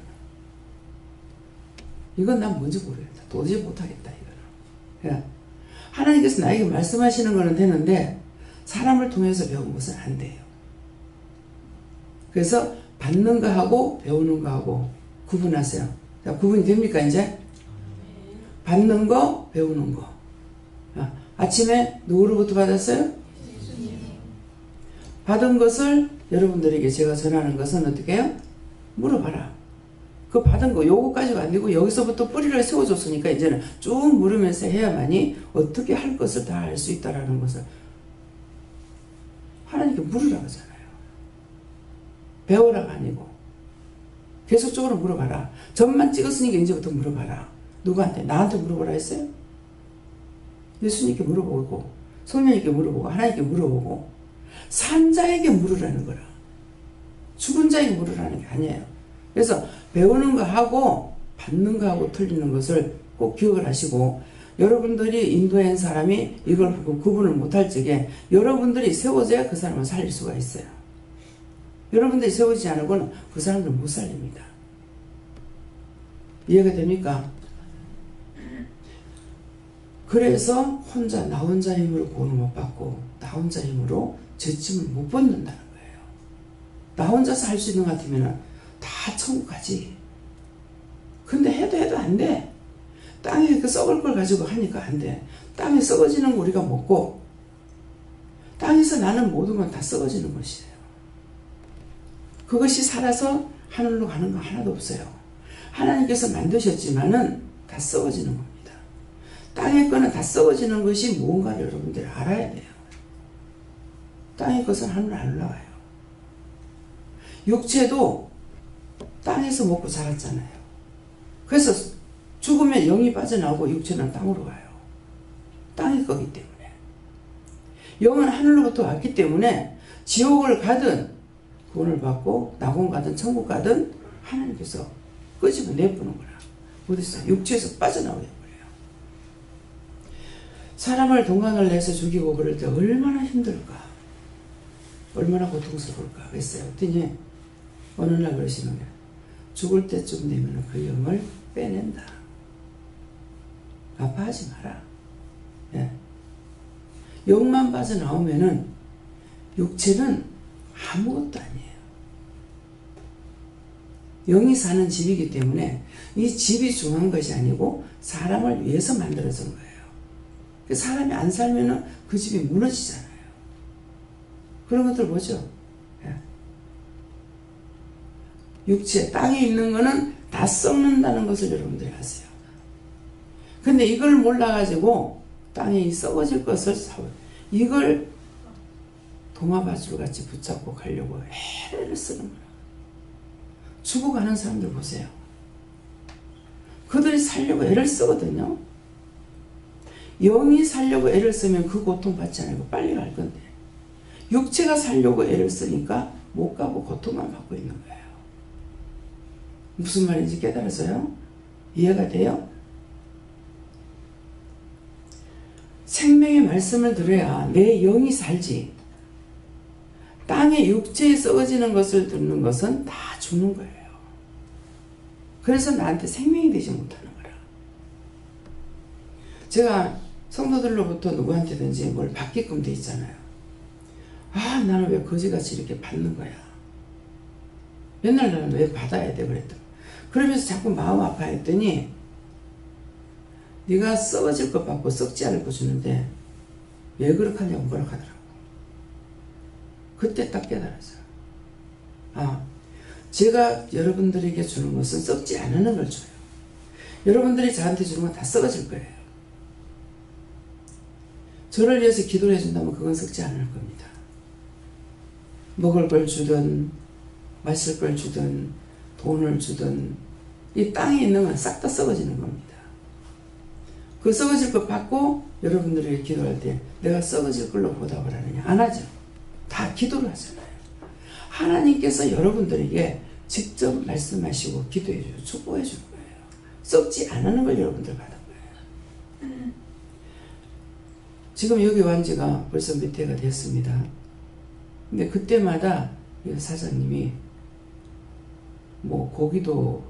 이건 난 뭔지 모르겠다. 도저히 못하겠다, 이거는. 예. 하나님께서 나에게 말씀하시는 거는 되는데, 사람을 통해서 배운 것은 안 돼요. 그래서 받는 거하고 배우는 거하고 구분하세요. 자, 구분이 됩니까, 이제? 받는 거, 배우는 거. 아침에 누구로부터 받았어요? 받은 것을 여러분들에게 제가 전하는 것은 어떻게 해요? 물어봐라. 그 받은 거 요거까지가 안 되고 여기서부터 뿌리를 세워줬으니까 이제는 쭉 물으면서 해야만이 어떻게 할 것을 다 알 수 있다라는 것을 하나님께 물으라고 하잖아요. 배우라가 아니고 계속적으로 물어봐라. 점만 찍었으니까 이제부터 물어봐라. 누구한테? 나한테 물어보라 했어요? 예수님께 물어보고 성령님께 물어보고 하나님께 물어보고 산 자에게 물으라는 거라. 죽은 자에게 물으라는 게 아니에요. 그래서 배우는 거 하고 받는 거 하고 틀리는 것을 꼭 기억을 하시고, 여러분들이 인도한 사람이 이걸 보고 구분을 못할 적에 여러분들이 세워져야 그 사람을 살릴 수가 있어요. 여러분들이 세우지 않으고는 그 사람들 못 살립니다. 이해가 됩니까? 그래서 혼자 나 혼자 힘으로 구원을 못 받고 나 혼자 힘으로 죄짐을 못 벗는다는 거예요. 나 혼자서 할 수 있는 것 같으면 다 천국 가지. 근데 해도 안 돼. 땅에 그 썩을 걸 가지고 하니까 안 돼. 땅에 썩어지는 거 우리가 먹고 땅에서 나는 모든 건 다 썩어지는 것이에요. 그것이 살아서 하늘로 가는 거 하나도 없어요. 하나님께서 만드셨지만은 다 썩어지는 겁니다. 땅의 거는 다 썩어지는 것이 무언가를 여러분들이 알아야 돼요. 땅의 것은 하늘 안 올라와요. 육체도 땅에서 먹고 자랐잖아요. 그래서 죽으면 영이 빠져나오고 육체는 땅으로 가요. 땅의 거기 때문에. 영은 하늘로부터 왔기 때문에 지옥을 가든 구원을 받고 낙원 가든 천국 가든 하나님께서 끄집어 내보는 거라. 어디서? 육체에서 빠져나오게 버려요. 사람을 동강을 내서 죽이고 그럴 때 얼마나 힘들까? 얼마나 고통스러울까? 그랬어요. 그랬더니 어느 날 그러시는 거예요. 죽을 때쯤 되면 그 영을 빼낸다. 아파하지 마라. 예. 영만 빠져나오면은 육체는 아무것도 아니에요. 영이 사는 집이기 때문에 이 집이 중요한 것이 아니고 사람을 위해서 만들어진 거예요. 그 사람이 안 살면은 그 집이 무너지잖아요. 그런 것들 보죠. 예. 육체, 땅에 있는 거는 다 썩는다는 것을 여러분들이 아세요. 근데 이걸 몰라가지고 땅에 썩어질 것을 이걸 도마바줄 같이 붙잡고 가려고 애를 쓰는 거야. 죽어가는 사람들 보세요. 그들이 살려고 애를 쓰거든요. 영이 살려고 애를 쓰면 그 고통 받지 않고 빨리 갈 건데, 육체가 살려고 애를 쓰니까 못 가고 고통만 받고 있는 거예요. 무슨 말인지 깨달아서요? 이해가 돼요? 생명의 말씀을 들어야 내 영이 살지. 땅의 육체에 썩어지는 것을 듣는 것은 다 죽는 거예요. 그래서 나한테 생명이 되지 못하는 거라. 제가 성도들로부터 누구한테든지 뭘 받게끔 돼 있잖아요. 아, 나는 왜 거지같이 이렇게 받는 거야. 맨날 나는 왜 받아야 돼 그랬더니, 그러면서 자꾸 마음 아파했더니, 네가 썩어질 것 받고 썩지 않을 거 주는데 왜 그렇게 하냐고 뭐라 하더라고. 그때 딱 깨달았어요. 아, 제가 여러분들에게 주는 것은 썩지 않는 걸 줘요. 여러분들이 저한테 주는 건 다 썩어질 거예요. 저를 위해서 기도를 해준다면 그건 썩지 않을 겁니다. 먹을 걸 주든 마실 걸 주든 돈을 주든 이 땅에 있는 건 싹 다 썩어지는 겁니다. 그 썩어질 것 받고 여러분들에게 기도할 때 내가 썩어질 걸로 보답을 하느냐? 안 하죠. 다 기도를 하잖아요. 하나님께서 여러분들에게 직접 말씀하시고 기도해 주고 축복해 주는 거예요. 썩지 않는 걸 여러분들 받은 거예요. 지금 여기 온 지가 벌써 몇 해가 됐습니다. 근데 그때마다 사장님이 뭐 고기도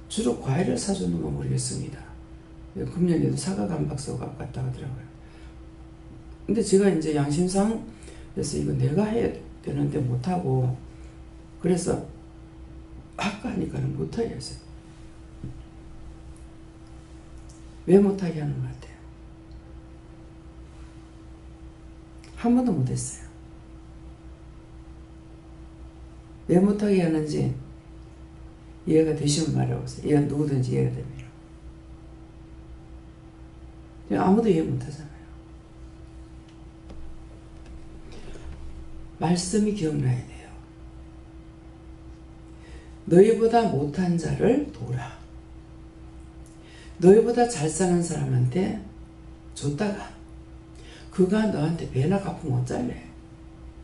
주로 과일을 사주는 건 모르겠습니다. 금년에도 사과가 한 박스가 갔다 하더라고요. 근데 제가 이제 양심상 그래서 이거 내가 해야 되는데 못하고, 그래서 아까 하니까는 못하게 했어요. 왜 못하게 하는 것 같아요? 한 번도 못했어요. 왜 못하게 하는지 이해가 되시면 말해보세요. 이해가 누구든지 이해가 됩니다. 아무도 이해 못하잖아요. 말씀이 기억나야 돼요. 너희보다 못한 자를 도우라. 너희보다 잘 사는 사람한테 줬다가 그가 너한테 배나 갚으면 어쩔래?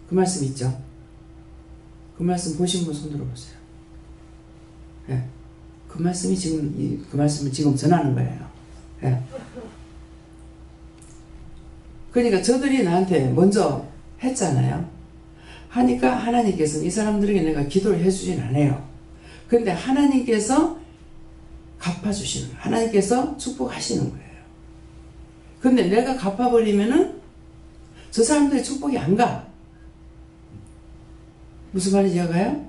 그 말씀 있죠? 그 말씀 보신 분 손 들어보세요. 네. 그 말씀이 지금 그 말씀을 지금 전하는 거예요. 네. 그러니까 저들이 나한테 먼저 했잖아요. 하니까 하나님께서는 이 사람들에게 내가 기도를 해주진 않아요. 그런데 하나님께서 갚아주시는 거예요. 하나님께서 축복하시는 거예요. 근데 내가 갚아버리면은 저 사람들의 축복이 안 가. 무슨 말인지 이해가요?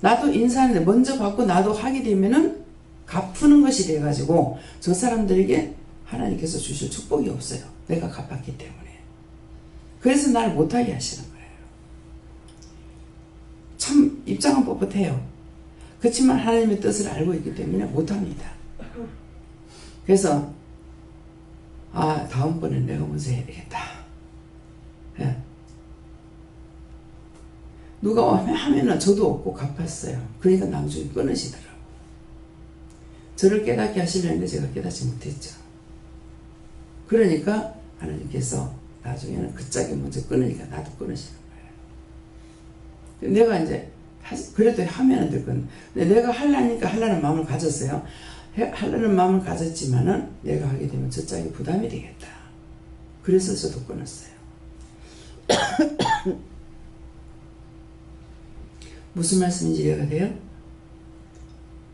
나도 인사하는데 먼저 받고 나도 하게 되면은 갚는 것이 돼가지고 저 사람들에게 하나님께서 주실 축복이 없어요. 내가 갚았기 때문에. 그래서 날 못하게 하시는 거예요. 참 입장은 뻣뻣해요. 그렇지만 하나님의 뜻을 알고 있기 때문에 못합니다. 그래서 아, 다음번엔 내가 먼저 해야 되겠다. 예. 누가 하면은 저도 없고 갚았어요. 그러니까 나중에 끊으시더라고. 저를 깨닫게 하시려는데 제가 깨닫지 못했죠. 그러니까 하나님께서 나중에는 그 짝이 먼저 끊으니까 나도 끊으시는 거예요. 내가 이제 그래도 하면 될 건, 근데 내가 하려니까 하려는 마음을 가졌어요. 하려는 마음을 가졌지만은 내가 하게 되면 저 짝이 부담이 되겠다. 그래서 저도 끊었어요. 무슨 말씀인지 이해가 돼요?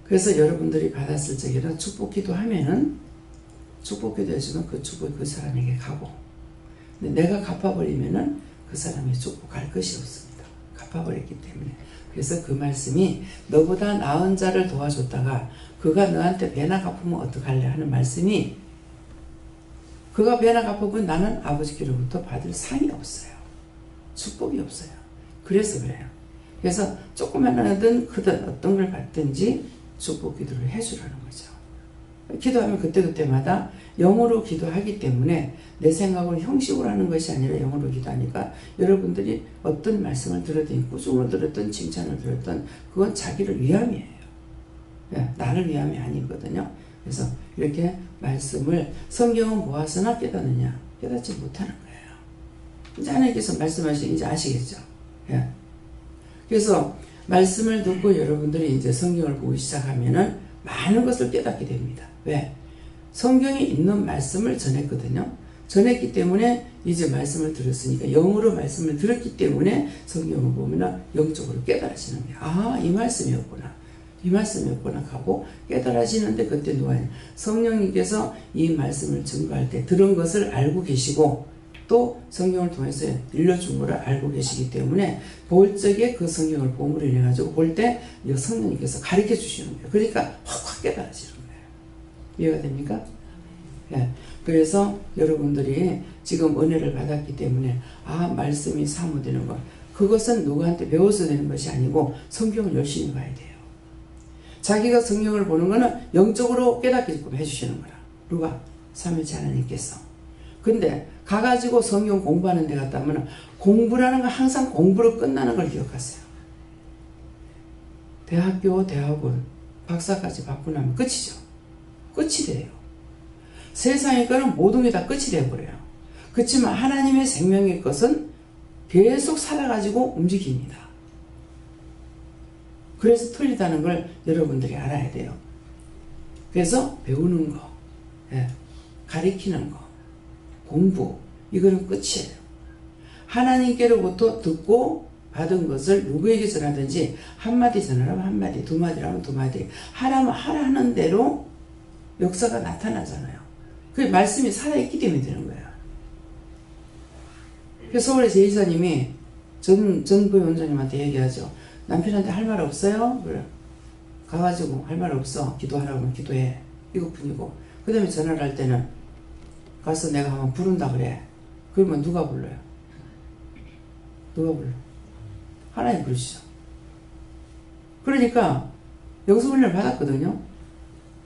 그래서 여러분들이 받았을 적에는 축복기도 하면은 축복기도 해주면 그 축복이 그 사람에게 가고, 근데 내가 갚아버리면은 그 사람이 축복할 것이 없습니다. 갚아버렸기 때문에. 그래서 그 말씀이 너보다 나은 자를 도와줬다가 그가 너한테 배나 갚으면 어떡할래 하는 말씀이 그가 배나 갚으면 나는 아버지께로부터 받을 상이 없어요. 축복이 없어요. 그래서 그래요. 그래서 조그만하든 크든 어떤 걸 받든지 축복 기도를 해주라는 거죠. 기도하면 그때그때마다 영어로 기도하기 때문에 내 생각으로 형식으로 하는 것이 아니라 영어로 기도하니까 여러분들이 어떤 말씀을 들었든 꾸중을 들었든 칭찬을 들었든 그건 자기를 위함이에요. 나를 위함이 아니거든요. 그래서 이렇게 말씀을 성경은 보아서나 깨닫느냐? 깨닫지 못하는 거예요. 이제 하나님께서 말씀하시니 이제 아시겠죠? 그래서 말씀을 듣고 여러분들이 이제 성경을 보기 시작하면은 많은 것을 깨닫게 됩니다. 왜? 성경에 있는 말씀을 전했거든요. 전했기 때문에 이제 말씀을 들었으니까 영으로 말씀을 들었기 때문에 성경을 보면 영적으로 깨달아지는 거예요. 아, 이 말씀이었구나. 이 말씀이었구나 하고 깨달아지는데 그때 누가 성령님께서 이 말씀을 증거할 때 들은 것을 알고 계시고 또 성경을 통해서 일러준 것을 알고 계시기 때문에 볼 적에 그 성경을 봄으로 인해 가지고 볼 때 성령님께서 가르쳐 주시는 거예요. 그러니까 확 깨달아지는 거예요. 이해가 됩니까? 예. 그래서 여러분들이 지금 은혜를 받았기 때문에 아, 말씀이 사모되는 것, 그것은 누구한테 배워서 되는 것이 아니고 성경을 열심히 봐야 돼요. 자기가 성경을 보는 거는 영적으로 깨닫게끔 해주시는 거라. 누가? 삼위일체 하나님께서. 근데 가가지고 성경 공부하는 데 갔다 하면 공부라는 건 항상 공부로 끝나는 걸 기억하세요. 대학교, 대학원, 박사까지 받고 나면 끝이죠. 끝이 돼요. 세상의 거는 모든 게 다 끝이 되어버려요. 그렇지만 하나님의 생명의 것은 계속 살아가지고 움직입니다. 그래서 틀리다는 걸 여러분들이 알아야 돼요. 그래서 배우는 거, 가르치는 거, 공부, 이거는 끝이에요. 하나님께로부터 듣고 받은 것을 누구에게 전하든지 한마디 전하라면 한마디, 두마디라면 두마디, 하라면 하라는 대로 역사가 나타나잖아요. 그 말씀이 살아있기 때문에 되는 거예요. 그래서 서울의 제이사님이 전 부위원장님한테 얘기하죠. 남편한테 할 말 없어요? 그래. 가가지고 할 말 없어. 기도하라고 하면 기도해. 이것뿐이고. 그 다음에 전화를 할 때는 가서 내가 한번 부른다 그래. 그러면 누가 불러요? 누가 불러? 하나님 부르시죠. 그러니까 영성훈련을 받았거든요.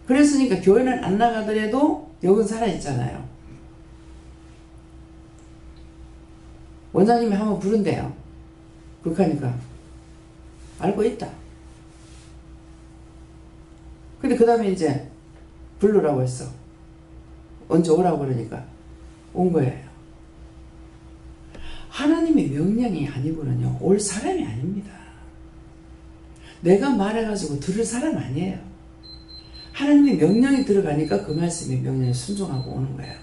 그랬으니까 교회는 안 나가더라도 영은 살아있잖아요. 원장님이 한번 부른대요. 그렇게 하니까 알고 있다. 근데 그 다음에 이제 부르라고 했어. 언제 오라고 그러니까 온 거예요. 하나님의 명령이 아니고는요, 올 사람이 아닙니다. 내가 말해가지고 들을 사람 아니에요. 하나님의 명령이 들어가니까 그 말씀의 명령에 순종하고 오는 거예요.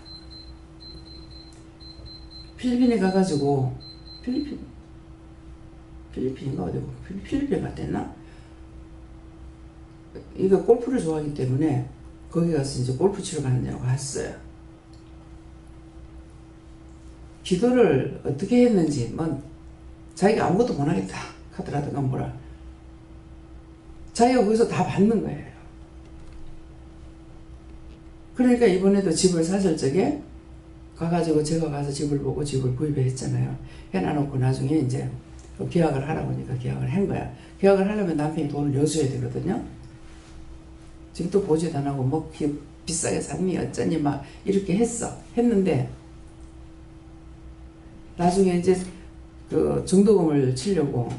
필리핀에 가가지고 필리핀인가 어디고 필리핀에 갔댔나? 이거 골프를 좋아하기 때문에 거기 가서 이제 골프 치러 가는 데로 갔어요. 기도를 어떻게 했는지 뭐 자기가 아무것도 못하겠다 하더라든가 뭐라 자기가 거기서 다 받는 거예요. 그러니까 이번에도 집을 사실 적에 가가지고 제가 가서 집을 보고 집을 구입했잖아요. 해놔놓고 나중에 이제 계약을 하라고 하니까 계약을 한 거야. 계약을 하려면 남편이 돈을 내줘야 되거든요. 지금 또 보지도 안 하고 뭐 비싸게 샀니 어쩌니 막 이렇게 했는데 나중에 이제 그 중도금을 치려고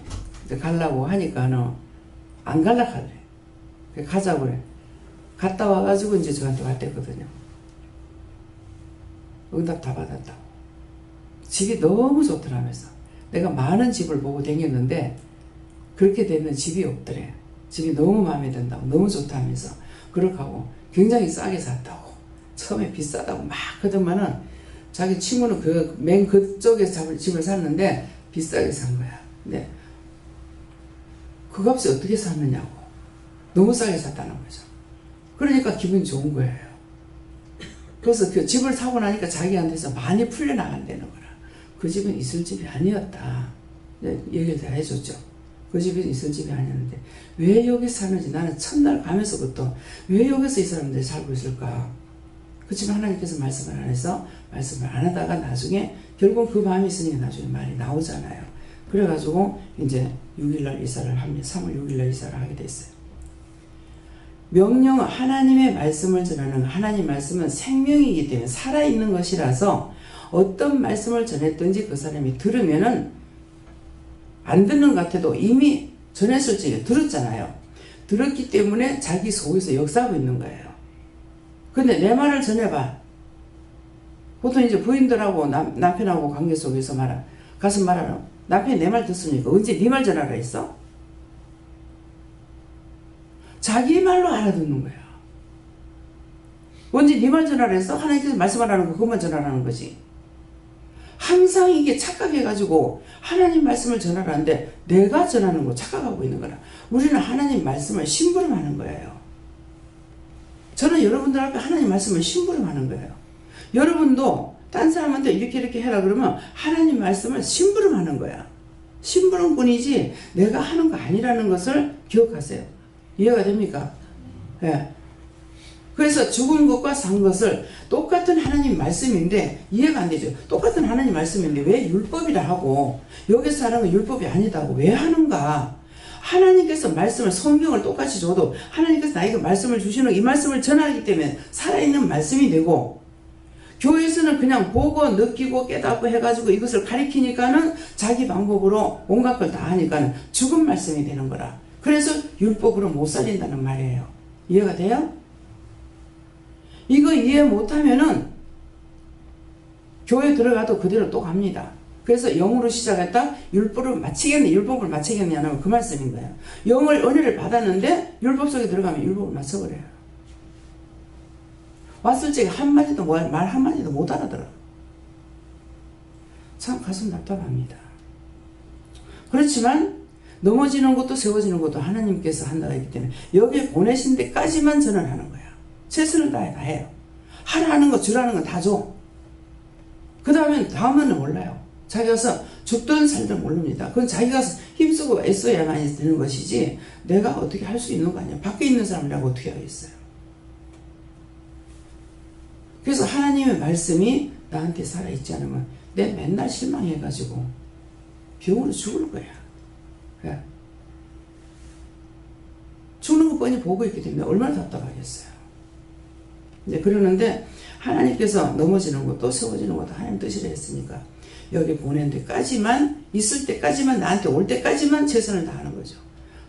이제 가려고 하니까는 안 갈라 하래. 가자고 그래. 갔다 와가지고 이제 저한테 왔댔거든요. 응답 다 받았다고. 집이 너무 좋더라면서. 내가 많은 집을 보고 다녔는데 그렇게 되면 집이 없더래. 집이 너무 마음에 든다고 너무 좋다면서 그렇게 하고 굉장히 싸게 샀다고. 처음에 비싸다고 막 그러더만은 자기 친구는 맨 그쪽에서 집을 샀는데 비싸게 산 거야. 근데 그 값이 어떻게 샀느냐고. 너무 싸게 샀다는 거죠. 그러니까 기분이 좋은 거예요. 그래서 그 집을 사고 나니까 자기한테서 많이 풀려나간다는 거라. 그 집은 있을 집이 아니었다. 얘기를 다 해줬죠. 그 집이 있을 집이 아니었는데 왜 여기 사는지 나는 첫날 가면서부터 왜 여기서 이 사람들이 살고 있을까 그렇지만 하나님께서 말씀을 안 해서 말씀을 안 하다가 나중에 결국 그 마음이 있으니까 나중에 말이 나오잖아요. 그래가지고 이제 6일날 이사를 합니다. 3월 6일날 이사를 하게 됐어요. 명령, 하나님의 말씀을 전하는, 하나님 말씀은 생명이기 때문에 살아있는 것이라서 어떤 말씀을 전했든지 그 사람이 들으면은 안 듣는 것 같아도 이미 전했을 적에 들었잖아요. 들었기 때문에 자기 속에서 역사하고 있는 거예요. 근데 내 말을 전해봐. 보통 이제 부인들하고 남편하고 관계 속에서 가서 말하라. 남편이 내 말 듣습니까? 언제 네 말 전하라 했어? 자기 말로 알아듣는 거야. 언제 네 말 전하라 했어? 하나님께서 말씀하라는 거 그것만 전하라는 거지. 항상 이게 착각해가지고 하나님 말씀을 전하라는데 내가 전하는 거 착각하고 있는 거라. 우리는 하나님 말씀을 심부름하는 거예요. 저는 여러분들 앞에 하나님 말씀을 심부름하는 거예요. 여러분도 딴 사람한테 이렇게 해라 그러면 하나님 말씀을 심부름하는 거야. 심부름뿐이지 내가 하는 거 아니라는 것을 기억하세요. 이해가 됩니까? 예. 그래서 죽은 것과 산 것을 똑같은 하나님 말씀인데 이해가 안 되죠. 똑같은 하나님 말씀인데 왜 율법이라 하고 여기서 하는 건 율법이 아니다고 왜 하는가? 하나님께서 말씀을 성경을 똑같이 줘도 하나님께서 나에게 말씀을 주시는 이 말씀을 전하기 때문에 살아있는 말씀이 되고 교회에서는 그냥 보고 느끼고 깨닫고 해가지고 이것을 가리키니까는 자기 방법으로 온갖 걸 다 하니까는 죽은 말씀이 되는 거라. 그래서 율법으로 못 살린다는 말이에요. 이해가 돼요? 이거 이해 못하면은 교회 들어가도 그대로 또 갑니다. 그래서 영으로 시작했다 율법을 마치겠네. 율법을 마치겠냐는 그 말씀인 거예요. 영을 은혜를 받았는데 율법 속에 들어가면 율법을 맞춰버려요. 왔을 적에 한마디도 말 한마디도 못 알아들어. 참 가슴 답답합니다. 그렇지만 넘어지는 것도 세워지는 것도 하나님께서 한다고 했기 때문에 여기에 보내신 데까지만 전환하는 거야. 최선을 다해 다 해요. 하라는 거 주라는 거 다 줘. 그 다음에는 몰라요. 자기가 서 죽든 살든 모릅니다. 그건 자기가 힘쓰고 애써야만 되는 것이지 내가 어떻게 할 수 있는 거 아니야. 밖에 있는 사람이라고 어떻게 하겠어요. 그래서 하나님의 말씀이 나한테 살아있지 않으면 내 맨날 실망해가지고 병으로 죽을 거야. 그래. 죽는 거 뻔히 보고 있기 때문에 얼마나 답답하겠어요. 이제 그러는데 하나님께서 넘어지는 것도 세워지는 것도 하나님 뜻이라 했으니까 여기 보낸 데까지만 있을 때까지만 나한테 올 때까지만 최선을 다하는 거죠.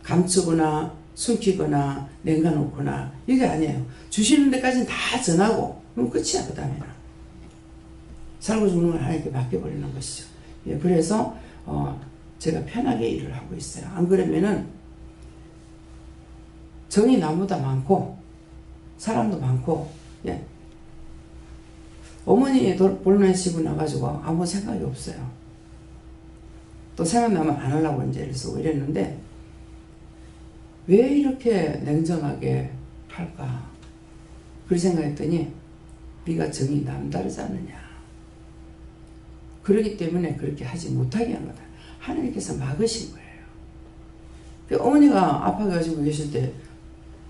감추거나 숨기거나 냉가놓거나 이게 아니에요. 주시는 데까지는 다 전하고 그럼 끝이야. 그 다음에는 살고 죽는 걸 하나님께 맡겨버리는 것이죠. 예, 그래서 제가 편하게 일을 하고 있어요. 안 그러면은 정이 나보다 많고 사람도 많고 예. 어머니 볼메시고 나가지고 아무 생각이 없어요. 또 생각나면 안 하려고 이제 애를 쓰고 이랬는데 왜 이렇게 냉정하게 할까? 그런 생각했더니 네가 정이 남다르지 않느냐. 그렇기 때문에 그렇게 하지 못하게 한 거다. 하나님께서 막으신 거예요. 어머니가 아파가지고 계실 때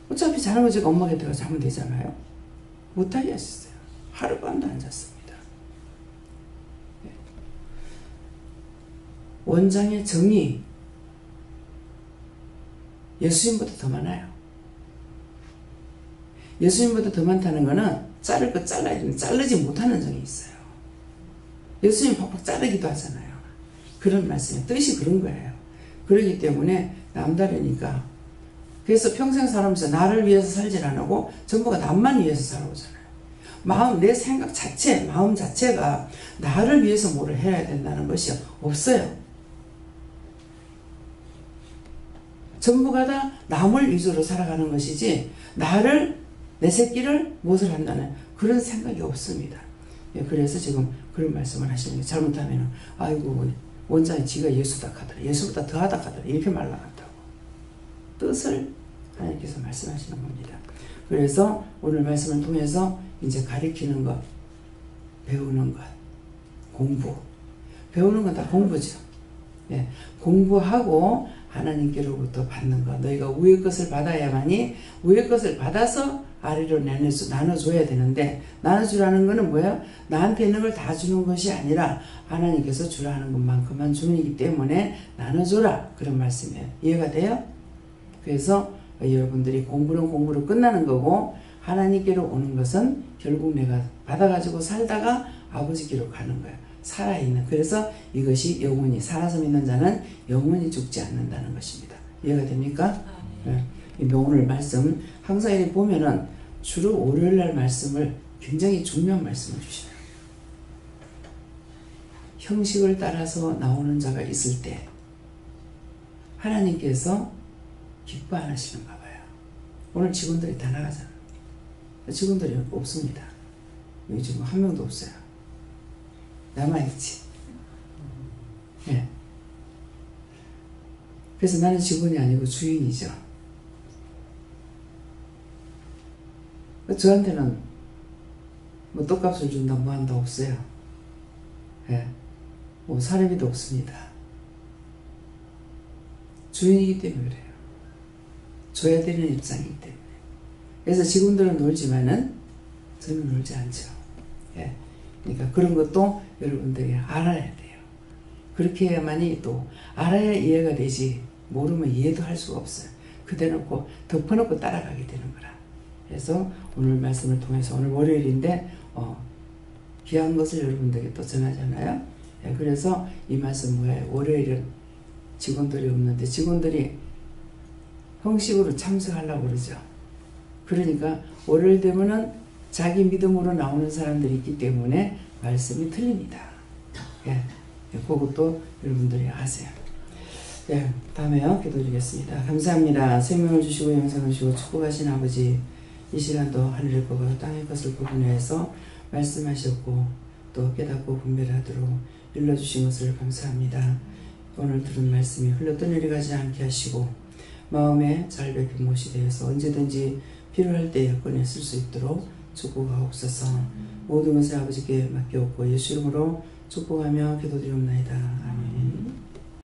어차피 자는 거 제가 엄마 곁에 가서 자면 되잖아요. 못하게 하셨어요. 하룻밤도 안 잤습니다. 원장의 정이 예수님보다 더 많아요. 예수님보다 더 많다는 거는 자를 거 잘라야 되는데 자르지 못하는 정이 있어요. 예수님 팍팍 자르기도 하잖아요. 그런 말씀의 뜻이 그런 거예요. 그렇기 때문에 남다르니까 그래서 평생 살아오면서 나를 위해서 살질 안 하고 전부가 남만 위해서 살아오잖아요. 마음, 내 생각 자체, 마음 자체가 나를 위해서 뭐를 해야 된다는 것이 없어요. 전부가 다 남을 위주로 살아가는 것이지 나를, 내 새끼를 무엇을 한다는 그런 생각이 없습니다. 예, 그래서 지금 그런 말씀을 하시는 게 잘못하면 아이고 원장이 지가 예수다 하더라. 예수보다 더하다 하더라. 이렇게 말라간다고. 뜻을 하나님께서 말씀하시는 겁니다. 그래서 오늘 말씀을 통해서 이제 가리키는 것, 배우는 것, 공부. 배우는 건 다 공부죠. 예, 공부하고 하나님께로부터 받는 것. 너희가 위의 것을 받아야만이 위의 것을 받아서 아래로 나눠줘야 되는데, 나눠주라는 거는 뭐예요? 나한테 있는 걸 다 주는 것이 아니라 하나님께서 주라는 것만큼만 주이기 때문에 나눠줘라, 그런 말씀이에요. 이해가 돼요? 그래서 여러분들이 공부로 끝나는 거고, 하나님께로 오는 것은 결국 내가 받아가지고 살다가 아버지께로 가는 거예요. 살아있는. 그래서 이것이 영원히, 살아서 믿는 자는 영원히 죽지 않는다는 것입니다. 이해가 됩니까? 네. 오늘 말씀 항상 이렇게 보면은 주로 월요일날 말씀을 굉장히 중요한 말씀을 주시네요. 형식을 따라서 나오는 자가 있을 때 하나님께서 기뻐 안 하시는가 봐요. 오늘 직원들이 다 나가잖아요. 직원들이 없습니다. 여기 지금 한 명도 없어요. 남아있지. 네. 그래서 나는 직원이 아니고 주인이죠. 저한테는 뭐 떡값을 준다 뭐 한다 없어요. 예. 뭐 사례비도 없습니다. 주인이기 때문에 그래요. 줘야 되는 입장이기 때문에. 그래서 직원들은 놀지만은 저는 놀지 않죠. 예. 그러니까 그런 것도 여러분들이 알아야 돼요. 그렇게 해야만이 또 알아야 이해가 되지, 모르면 이해도 할 수가 없어요. 그대놓고 덮어놓고 따라가게 되는 거라. 그래서 오늘 말씀을 통해서, 오늘 월요일인데 귀한 것을 여러분들에게 또 전하잖아요. 예, 그래서 이 말씀 뭐예요? 월요일은 직원들이 없는데 직원들이 형식으로 참석하려고 그러죠. 그러니까 월요일 되면은 자기 믿음으로 나오는 사람들이 있기 때문에 말씀이 틀립니다. 예, 그것도 여러분들이 아세요. 예, 다음에요. 기도드리겠습니다. 감사합니다. 생명을 주시고 영생을 주시고 축복하신 아버지, 이 시간도 하늘의 것과 땅의 것을 구분해서 말씀하셨고 또 깨닫고 분별하도록 일러주신 것을 감사합니다. 오늘 들은 말씀이 흘러 떠내려가지 않게 하시고 마음에 잘 박힌 못이 되어서 언제든지 필요할 때에 꺼내 쓸 수 있도록 축복하옵소서. 모든 것을 아버지께 맡겨옵고 예수 이름으로 축복하며 기도드리옵나이다. 아멘.